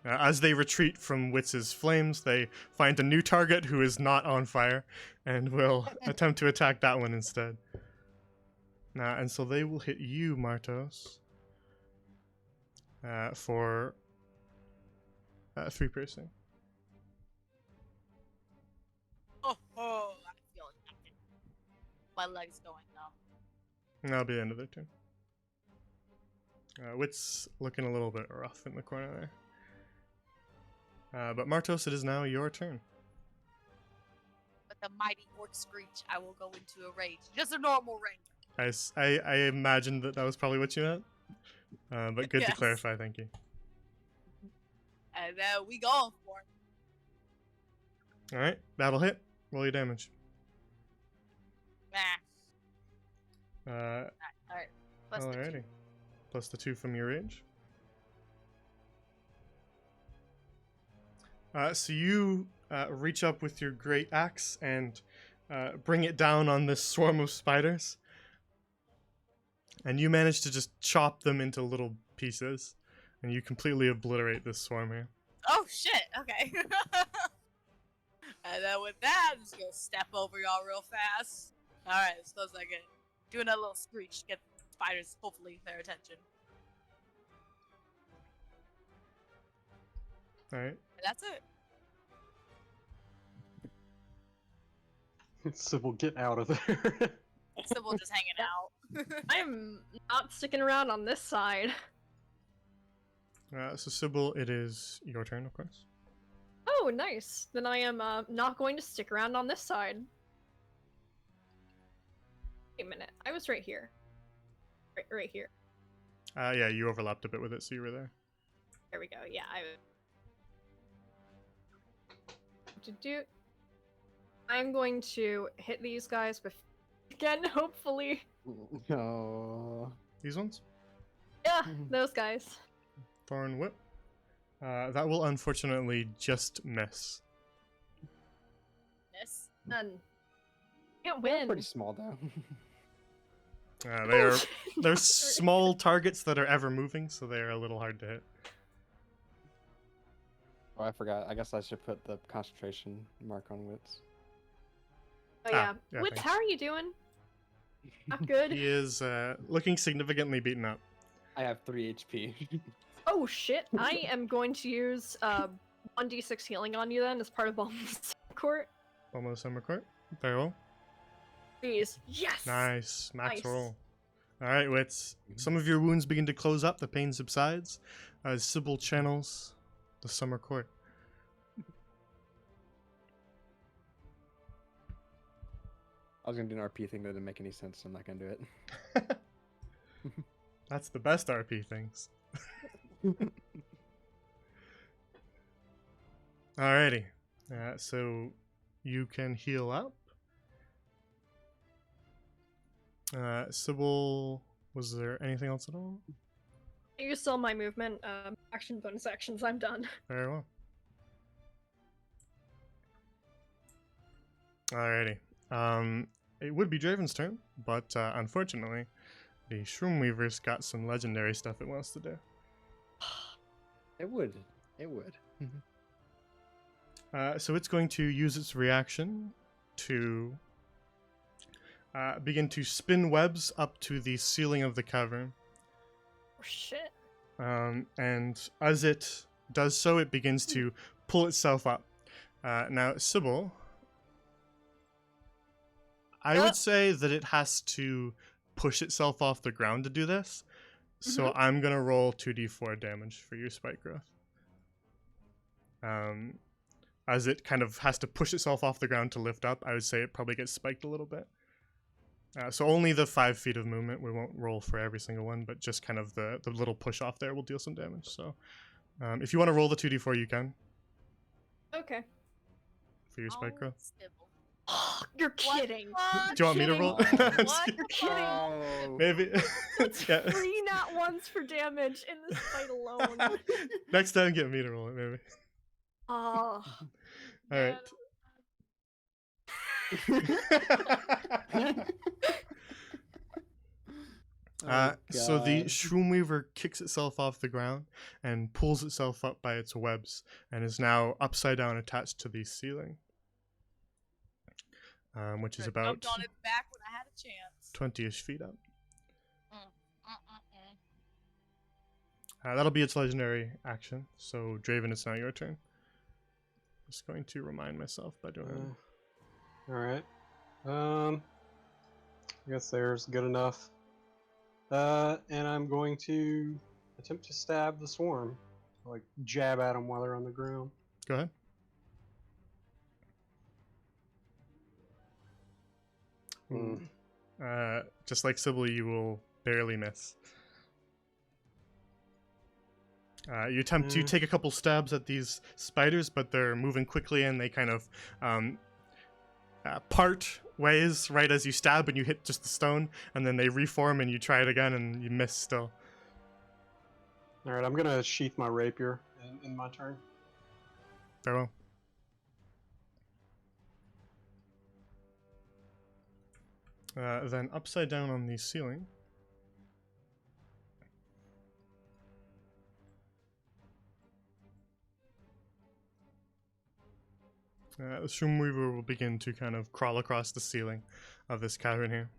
bitch. As they retreat from Witz's flames, they find a new target who is not on fire and will attempt to attack that one instead. And so they will hit you, Martos, for 3 piercing. Oh, I feel nothing. My leg's going numb. And that'll be the end of their turn. Wit's looking a little bit rough in the corner there. But Martos, it is now your turn. With a mighty orc screech, I will go into a rage. Just a normal rage. I imagined that was probably what you meant. But good to Yes. clarify, thank you. And then we going for it. Alright, that'll hit. Roll your damage. Nah. Uh, Alright. Plus the 2. alrighty. Plus the 2 from your rage. So you reach up with your great axe and bring it down on this swarm of spiders. And you manage to just chop them into little pieces. And you completely obliterate this swarm here. Oh shit, okay. And then with that, I'm just gonna step over y'all real fast. Alright, as close as I get. Doing a little screech, get spiders, hopefully, their attention. Alright. And that's it. Sybil, get out of there. Sybil just hanging out. I'm not sticking around on this side. So Sybil, it is your turn, of course. Oh, nice. Then I am not going to stick around on this side. Wait a minute. I was right here. Right here. Yeah, you overlapped a bit with it, so you were there. There we go. Yeah, I'm going to hit these guys again, hopefully. No. These ones? Yeah, those guys. Thorn Whip. That will unfortunately just miss. Miss. None. Can't They're win. pretty small though. They're small targets that are ever moving, so they are a little hard to hit. Oh, I forgot. I guess I should put the concentration mark on wits. Oh yeah. yeah, Wits, thanks. how are you doing? Not good. He is looking significantly beaten up. I have 3 HP. Oh shit! I am going to use 1d6 healing on you then as part of Balm's Court. Almost Summer Court. Very well. Please. Yes! Nice. Max Nice. roll. Alright, Wits. Some of your wounds begin to close up. The pain subsides as Sybil channels the Summer Court. I was gonna do an RP thing that didn't make any sense, so I'm not gonna do it. That's the best RP things. Alrighty. So you can heal up. Sybil, was there anything else at all? I used all my movement, action, bonus actions. I'm done. Very well. Alrighty. It would be Draven's turn, but unfortunately, the Shroomweaver's got some legendary stuff it wants to do. It would. It would. So it's going to use its reaction to begin to spin webs up to the ceiling of the cavern. Oh shit. And as it does so, it begins to pull itself up. Now, Sybil, I would say that it has to push itself off the ground to do this. So I'm going to roll 2d4 damage for your spike growth. As it kind of has to push itself off the ground to lift up, I would say it probably gets spiked a little bit. So only the 5 feet of movement. We won't roll for every single one, but just kind of the little push off there will deal some damage. So if you want to roll the 2d4, you can Okay. for your spike growth. Stibble. You're What kidding. the Do you want me to roll? Kidding. No, I'm just What kidding. the fuck? Oh. Maybe. Yeah. 3 nat ones for damage in this fight alone. Next time, get me to roll it, maybe. Oh. All right. So the Shroom Weaver kicks itself off the ground and pulls itself up by its webs and is now upside down attached to the ceiling, which is Could've about jumped on its back when I had a chance. 20-ish feet up. Mm-mm-mm. That'll be its legendary action. So Draven, it's now your turn. Just going to remind myself by doing it. All right. I guess there's good enough. And I'm going to attempt to stab the swarm, like jab at them while they're on the ground. Go ahead. Just like Sybil, you will barely miss. You attempt to take a couple stabs at these spiders, but they're moving quickly and they kind of part ways right as you stab and you hit just the stone, and then they reform and you try it again and you miss still. All right, I'm gonna sheath my rapier in my turn. Very well. Then upside down on the ceiling. The Shroom Weaver will begin to kind of crawl across the ceiling of this cavern here.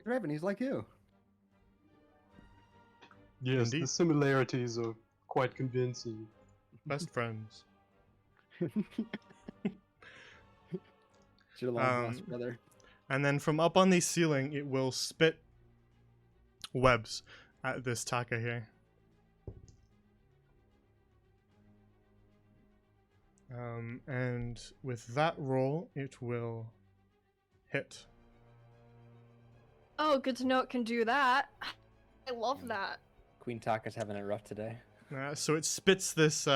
Draven, he's like you. Yes, Indeed. the similarities are quite convincing. Best friends. Your long lost brother. And then from up on the ceiling, it will spit webs at this Taka here. And with that roll, it will hit. Oh, good to know it can do that. I love that. Queen Taka's having it rough today. So it spits this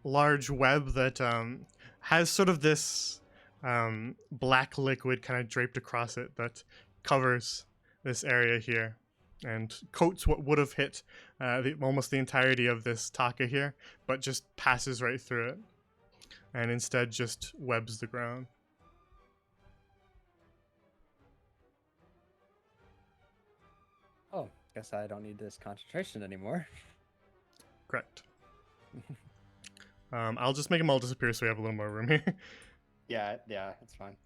large web that has sort of this black liquid kind of draped across it that covers this area here and coats what would have hit almost the entirety of this Taka here, but just passes right through it and instead just webs the ground. Oh, guess I don't need this concentration anymore. Correct. I'll just make them all disappear so we have a little more room here. Yeah, it's fine.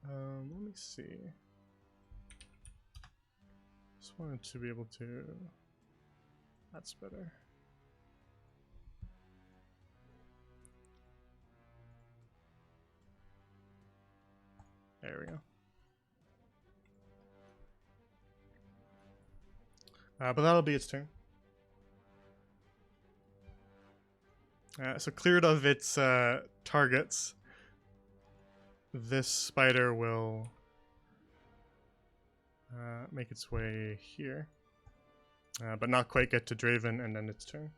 Let me see. Just wanted to be able to... That's better. There we go. But that'll be its turn. So cleared of its targets, this spider will make its way here, but not quite get to Draven, and then its turn.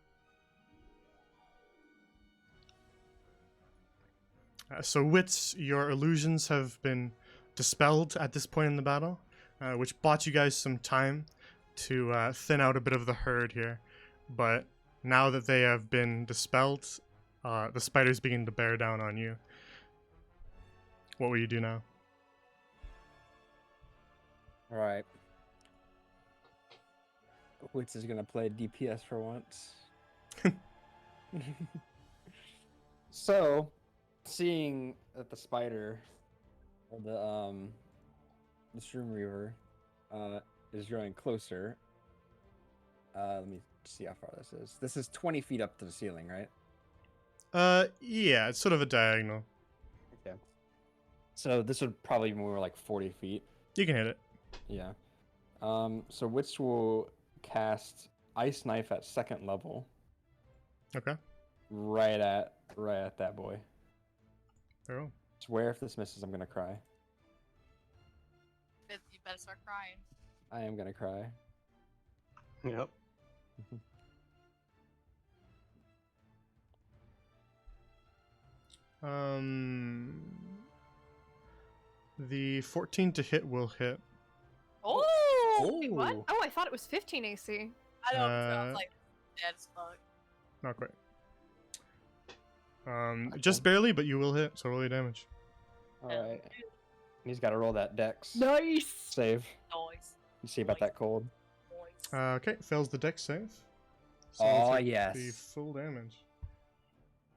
So Wits, your illusions have been dispelled at this point in the battle, which bought you guys some time to thin out a bit of the herd here. But now that they have been dispelled, the spiders begin to bear down on you. What will you do now? Alright. Wits is gonna play DPS for once. So, seeing that the spider, or the Shroom Reaver, is drawing closer. Let me see how far this is. This is 20 feet up to the ceiling, right? Yeah, it's sort of a diagonal. Okay. So this would probably be more like 40 feet. You can hit it. Yeah. So Wits will cast ice knife at 2nd level, Okay. right at that boy. Very well. Swear if this misses, I'm gonna cry. You better start crying. I am gonna cry. Yep. The 14 to hit will hit. Oh! Wait, what? Ooh. Oh, I thought it was 15 AC. I know. I was Uh, like, dead as fuck. Not quite. Okay. Just barely, but you will hit. So roll your damage. All right. He's got to roll that dex Nice. save. Noise. You see about that cold? Noise. Okay, fails the dex save. So we'll Oh take yes. the full damage.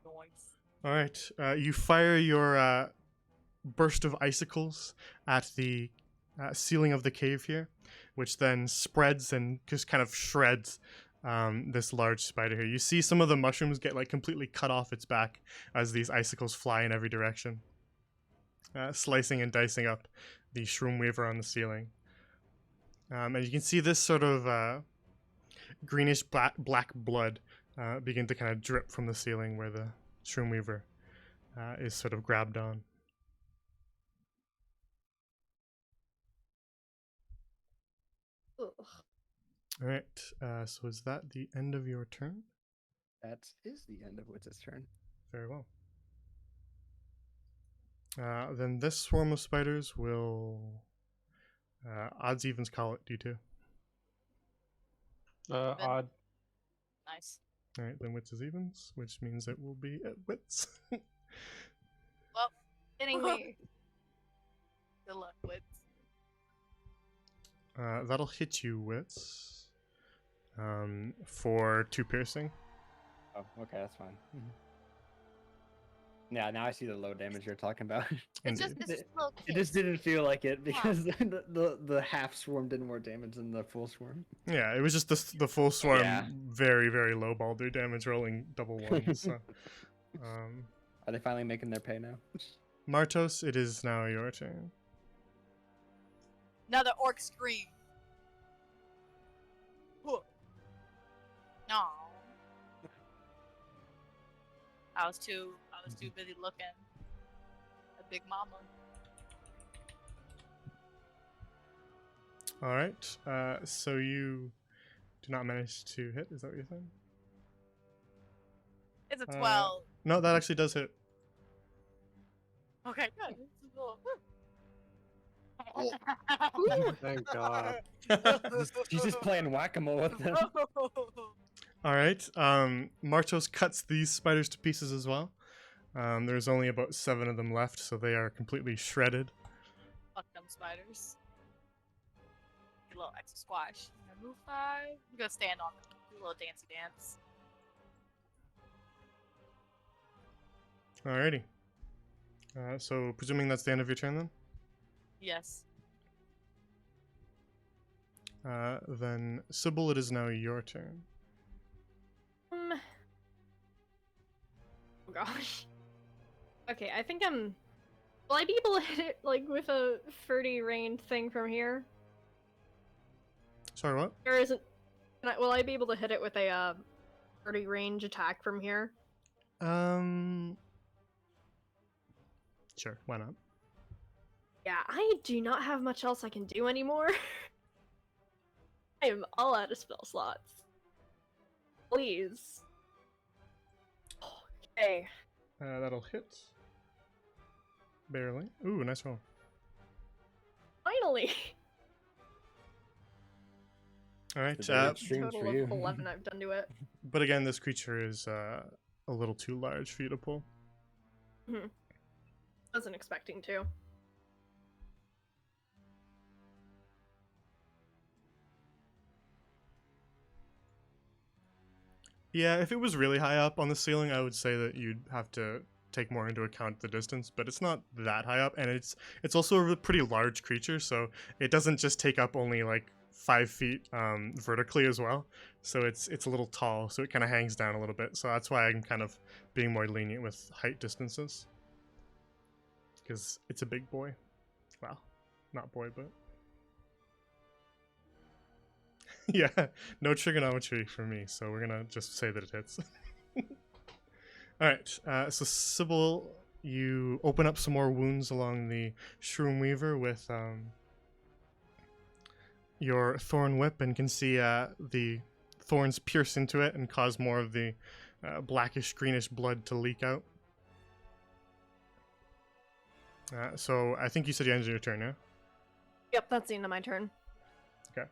Noise. All right, you fire your burst of icicles at the ceiling of the cave here, which then spreads and just kind of shreds this large spider here. You see some of the mushrooms get like completely cut off its back as these icicles fly in every direction, slicing and dicing up the shroom weaver on the ceiling. And you can see this sort of greenish black blood begin to kind of drip from the ceiling where the shroom weaver is sort of grabbed on. Ugh. All right. So is that the end of your turn? That is the end of Witz's turn. Very well. Then this swarm of spiders will odds evens call it D2. Odd. Nice. All right. Then wits is evens, which means it will be at wits. Well, Kidding me. good luck with. That'll hit you wits for 2 piercing. Oh, okay, that's fine. Yeah, now I see the low damage you're talking about. It's just, Indeed. it's just a little It just kiss. didn't feel like it because the half swarm did more damage than the full swarm. Yeah, it was just the full swarm, Yeah. very, very low balled their damage, rolling double ones. So. Are they finally making their pay now? Martos, it is now your turn. Another orc scream. Whoa. No. I was too busy looking at Big Mama. All right. So you do not manage to hit. Is that what you're saying? It's a 12. No, that actually does hit. Okay, good. It's a Oh. little- Thank God. She's just playing whack-a-mole with them. All right. Martos cuts these spiders to pieces as well. There's only about 7 of them left, so they are completely shredded. Fuck them spiders. A little extra squash. I'm gonna move 5. I'm gonna stand on them. Do a little dancey dance. Alrighty. So presuming that's the end of your turn then? Yes. Then Sybil, it is now your turn. Oh gosh. Okay, I think I'm. Will I be able to hit it like with a 30 range thing from here? Sorry, what? Or isn't? Will I be able to hit it with a 30 range attack from here? Sure, why not? Yeah, I do not have much else I can do anymore. I am all out of spell slots. Please. Okay. That'll hit. Barely. Ooh, nice roll. Finally. All right. It's very extreme Total for of you. 11 I've done to it. But again, this creature is a little too large for you to pull. Wasn't expecting to. Yeah, if it was really high up on the ceiling, I would say that you'd have to take more into account the distance, but it's not that high up, and it's also a pretty large creature, so it doesn't just take up only like 5 feet vertically as well. So it's a little tall, so it kind of hangs down a little bit. So that's why I'm kind of being more lenient with height distances, because it's a big boy. Well, not boy, but Yeah, no trigonometry for me, so we're gonna just say that it hits. Alright, so Sybil, you open up some more wounds along the Shroom Weaver with your thorn whip and can see the thorns pierce into it and cause more of the blackish greenish blood to leak out. So I think you said you ended your turn, yeah? Yep, that's the end of my turn. Okay.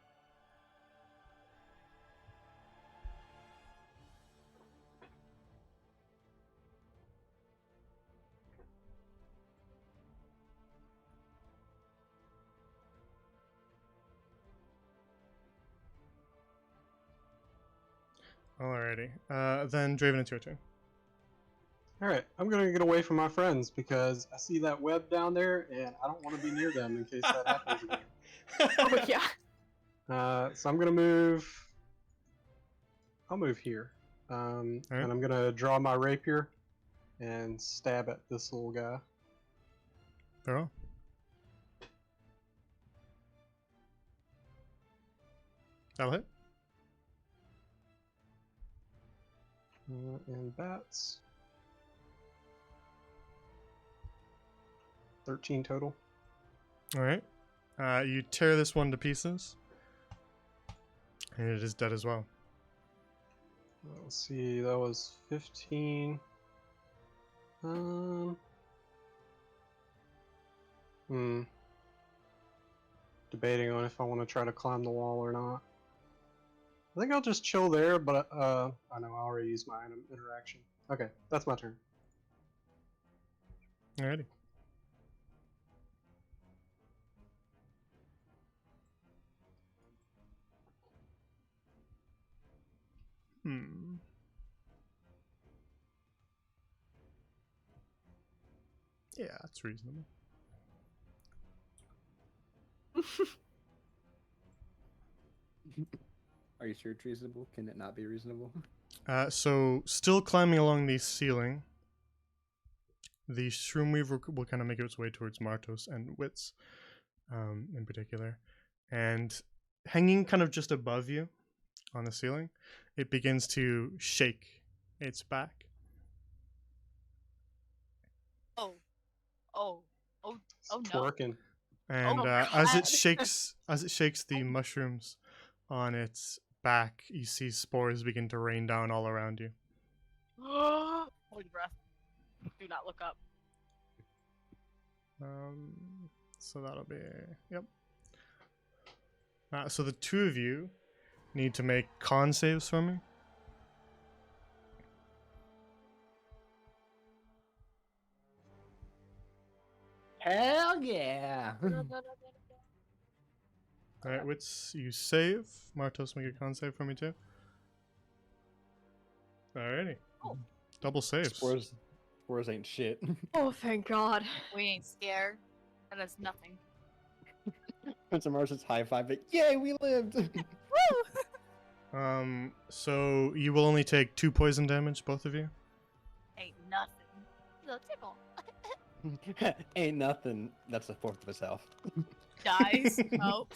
Alrighty. Then Draven, it's your turn. Alright, I'm gonna get away from my friends because I see that web down there and I don't want to be near them in case that happens again. Oh yeah. So I'm gonna move. I'll move here. Alright. And I'm gonna draw my rapier and stab at this little guy. Throw. That'll hit. And that's 13 total. Alright. You tear this one to pieces. And it is dead as well. Let's see, that was 15. Debating on if I want to try to climb the wall or not. I think I'll just chill there, but I know I already used my interaction. Okay, that's my turn. Alrighty. Yeah, that's reasonable. Are you sure it's reasonable? Can it not be reasonable? So, still climbing along the ceiling, the Shroom Weaver will kind of make its way towards Martos and Wits in particular. And hanging kind of just above you on the ceiling, it begins to shake its back. Oh, oh, oh, oh no. Twerking. And Oh, as it God. shakes the mushrooms on its back, you see spores begin to rain down all around you. Hold your breath. Do not look up. So that'll be yep. So the two of you need to make con saves for me. Hell yeah! All right, Wits, you save. Martos, make a con save for me too. Alrighty. Oh. Double saves. Spores ain't shit. Oh, thank God. We ain't scared. That is nothing. Prince of Martians high five it. Yay, we lived! Woo! So you will only take 2 poison damage, both of you. Ain't nothing. Little tickle. Ain't nothing. That's a fourth of his health. Dies. Oh.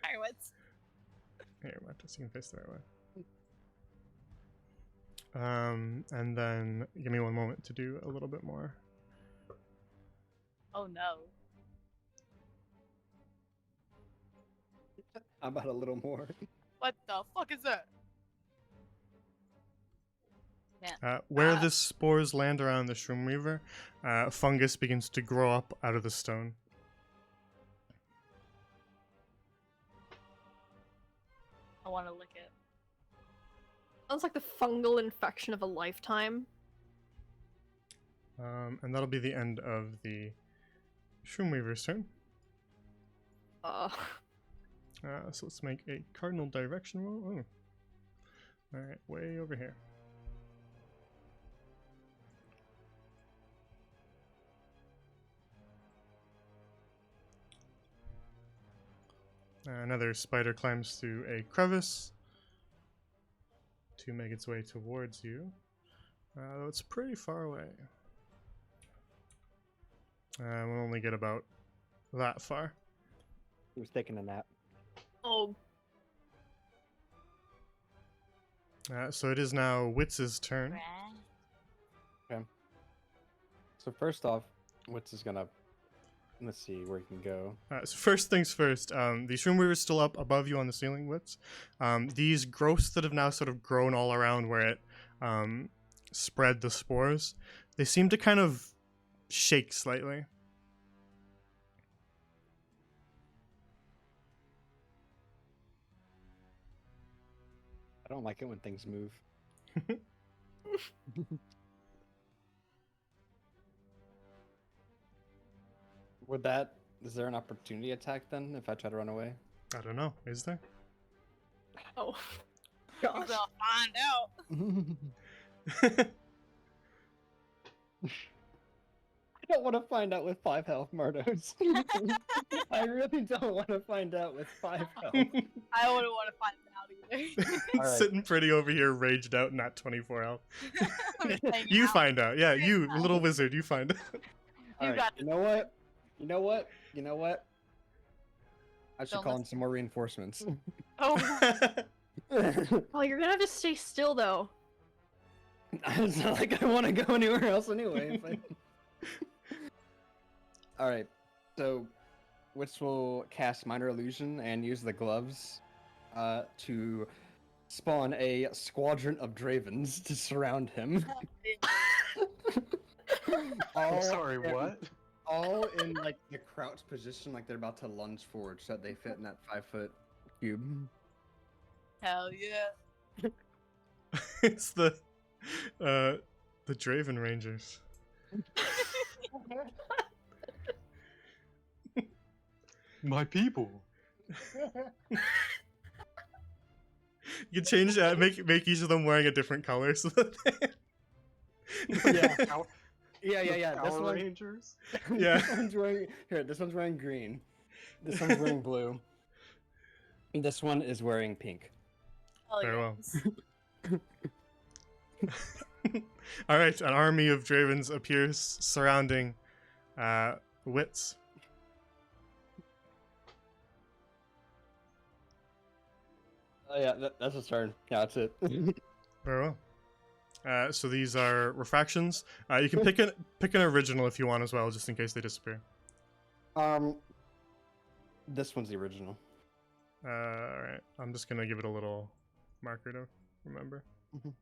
Pirates. Here, Martos, you can face the right way. And then give me one moment to do a little bit more. Oh no. How about a little more? What the fuck is that? Man. Where the spores land around the Shroom Weaver, fungus begins to grow up out of the stone. I want to lick it. Sounds like the fungal infection of a lifetime. And that'll be the end of the Shroom Weaver's turn. So let's make a cardinal direction roll. Oh. Alright, way over here. Another spider climbs through a crevice to make its way towards you. It's pretty far away. We'll only get about that far. He was taking a nap. Oh, So it is now Witz's turn. Right. So first off, Wits is gonna let's see where he can go. So first things first, the Shroomweaver is still up above you on the ceiling, Wits. These growths that have now sort of grown all around where it spread the spores, they seem to kind of shake slightly. I don't like it when things move. Is there an opportunity attack then if I try to run away? I don't know, is there? Oh, We're gosh. gonna find out. I don't want to find out with 5 health, Mardos. I really don't want to find out with 5 health. I wouldn't want to find out either. Alright. Sitting pretty over here, raged out, not 24 health. I'm just hanging You out. find out. Yeah, you, out. little wizard, you find out. Alright, got you know what? You know what? You know what? I should Don't call in some more reinforcements. Oh, Oh, you're gonna have to stay still though. It's not like I want to go anywhere else anyway. Alright, so Wits will cast Minor Illusion and use the gloves to spawn a squadron of Dravens to surround him. I'm sorry, in- what? All in like the crouch position, like they're about to lunge forward, so that they fit in that 5-foot cube. hell yeah. It's the Draven Rangers. My people. You can change that, make each of them wearing a different color so that Yeah. Power, Yeah. This Power one, Rangers. Yeah. This one's wearing This one's wearing green. This one's wearing blue. And this one is wearing pink. Hell Very well. yes. All right, an army of Dravens appears surrounding Wits. Oh yeah, that's his turn. Yeah, that's it. Very well. So these are refractions. You can pick an original if you want as well, just in case they disappear. This one's the original. All right, I'm just gonna give it a little marker to remember. Mhm.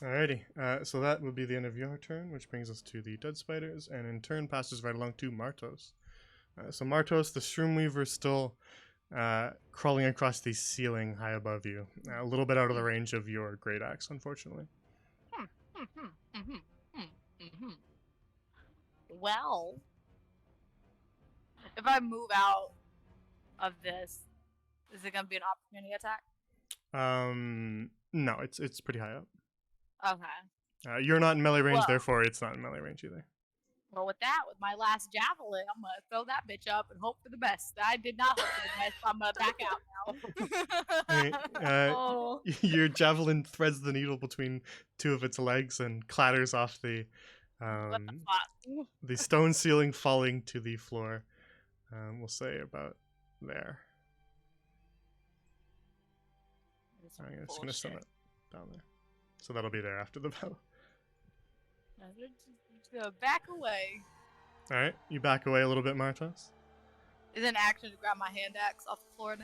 Alrighty, so that will be the end of your turn, which brings us to the dead spiders, and in turn passes right along to Martos. So Martos, the Shroomweaver, is still crawling across the ceiling high above you, a little bit out of the range of your great axe, unfortunately. Well, if I move out of this, is it gonna be an opportunity attack? No, it's pretty high up. Okay. You're not in melee range, Well- therefore it's not in melee range either. Well, with my last javelin, I'm gonna throw that bitch up and hope for the best. I did not hope for the best. So I'm gonna back out Alright, now. Oh, your javelin threads the needle between two of its legs and clatters off the What the fuck? the stone ceiling, falling to the floor. We'll say about there. This I'm is just gonna send bullshit. it down there. So that'll be there after the battle. Just gonna back away. Alright, you back away a little bit, Martos. Is it an action to grab my hand axe off the floor now?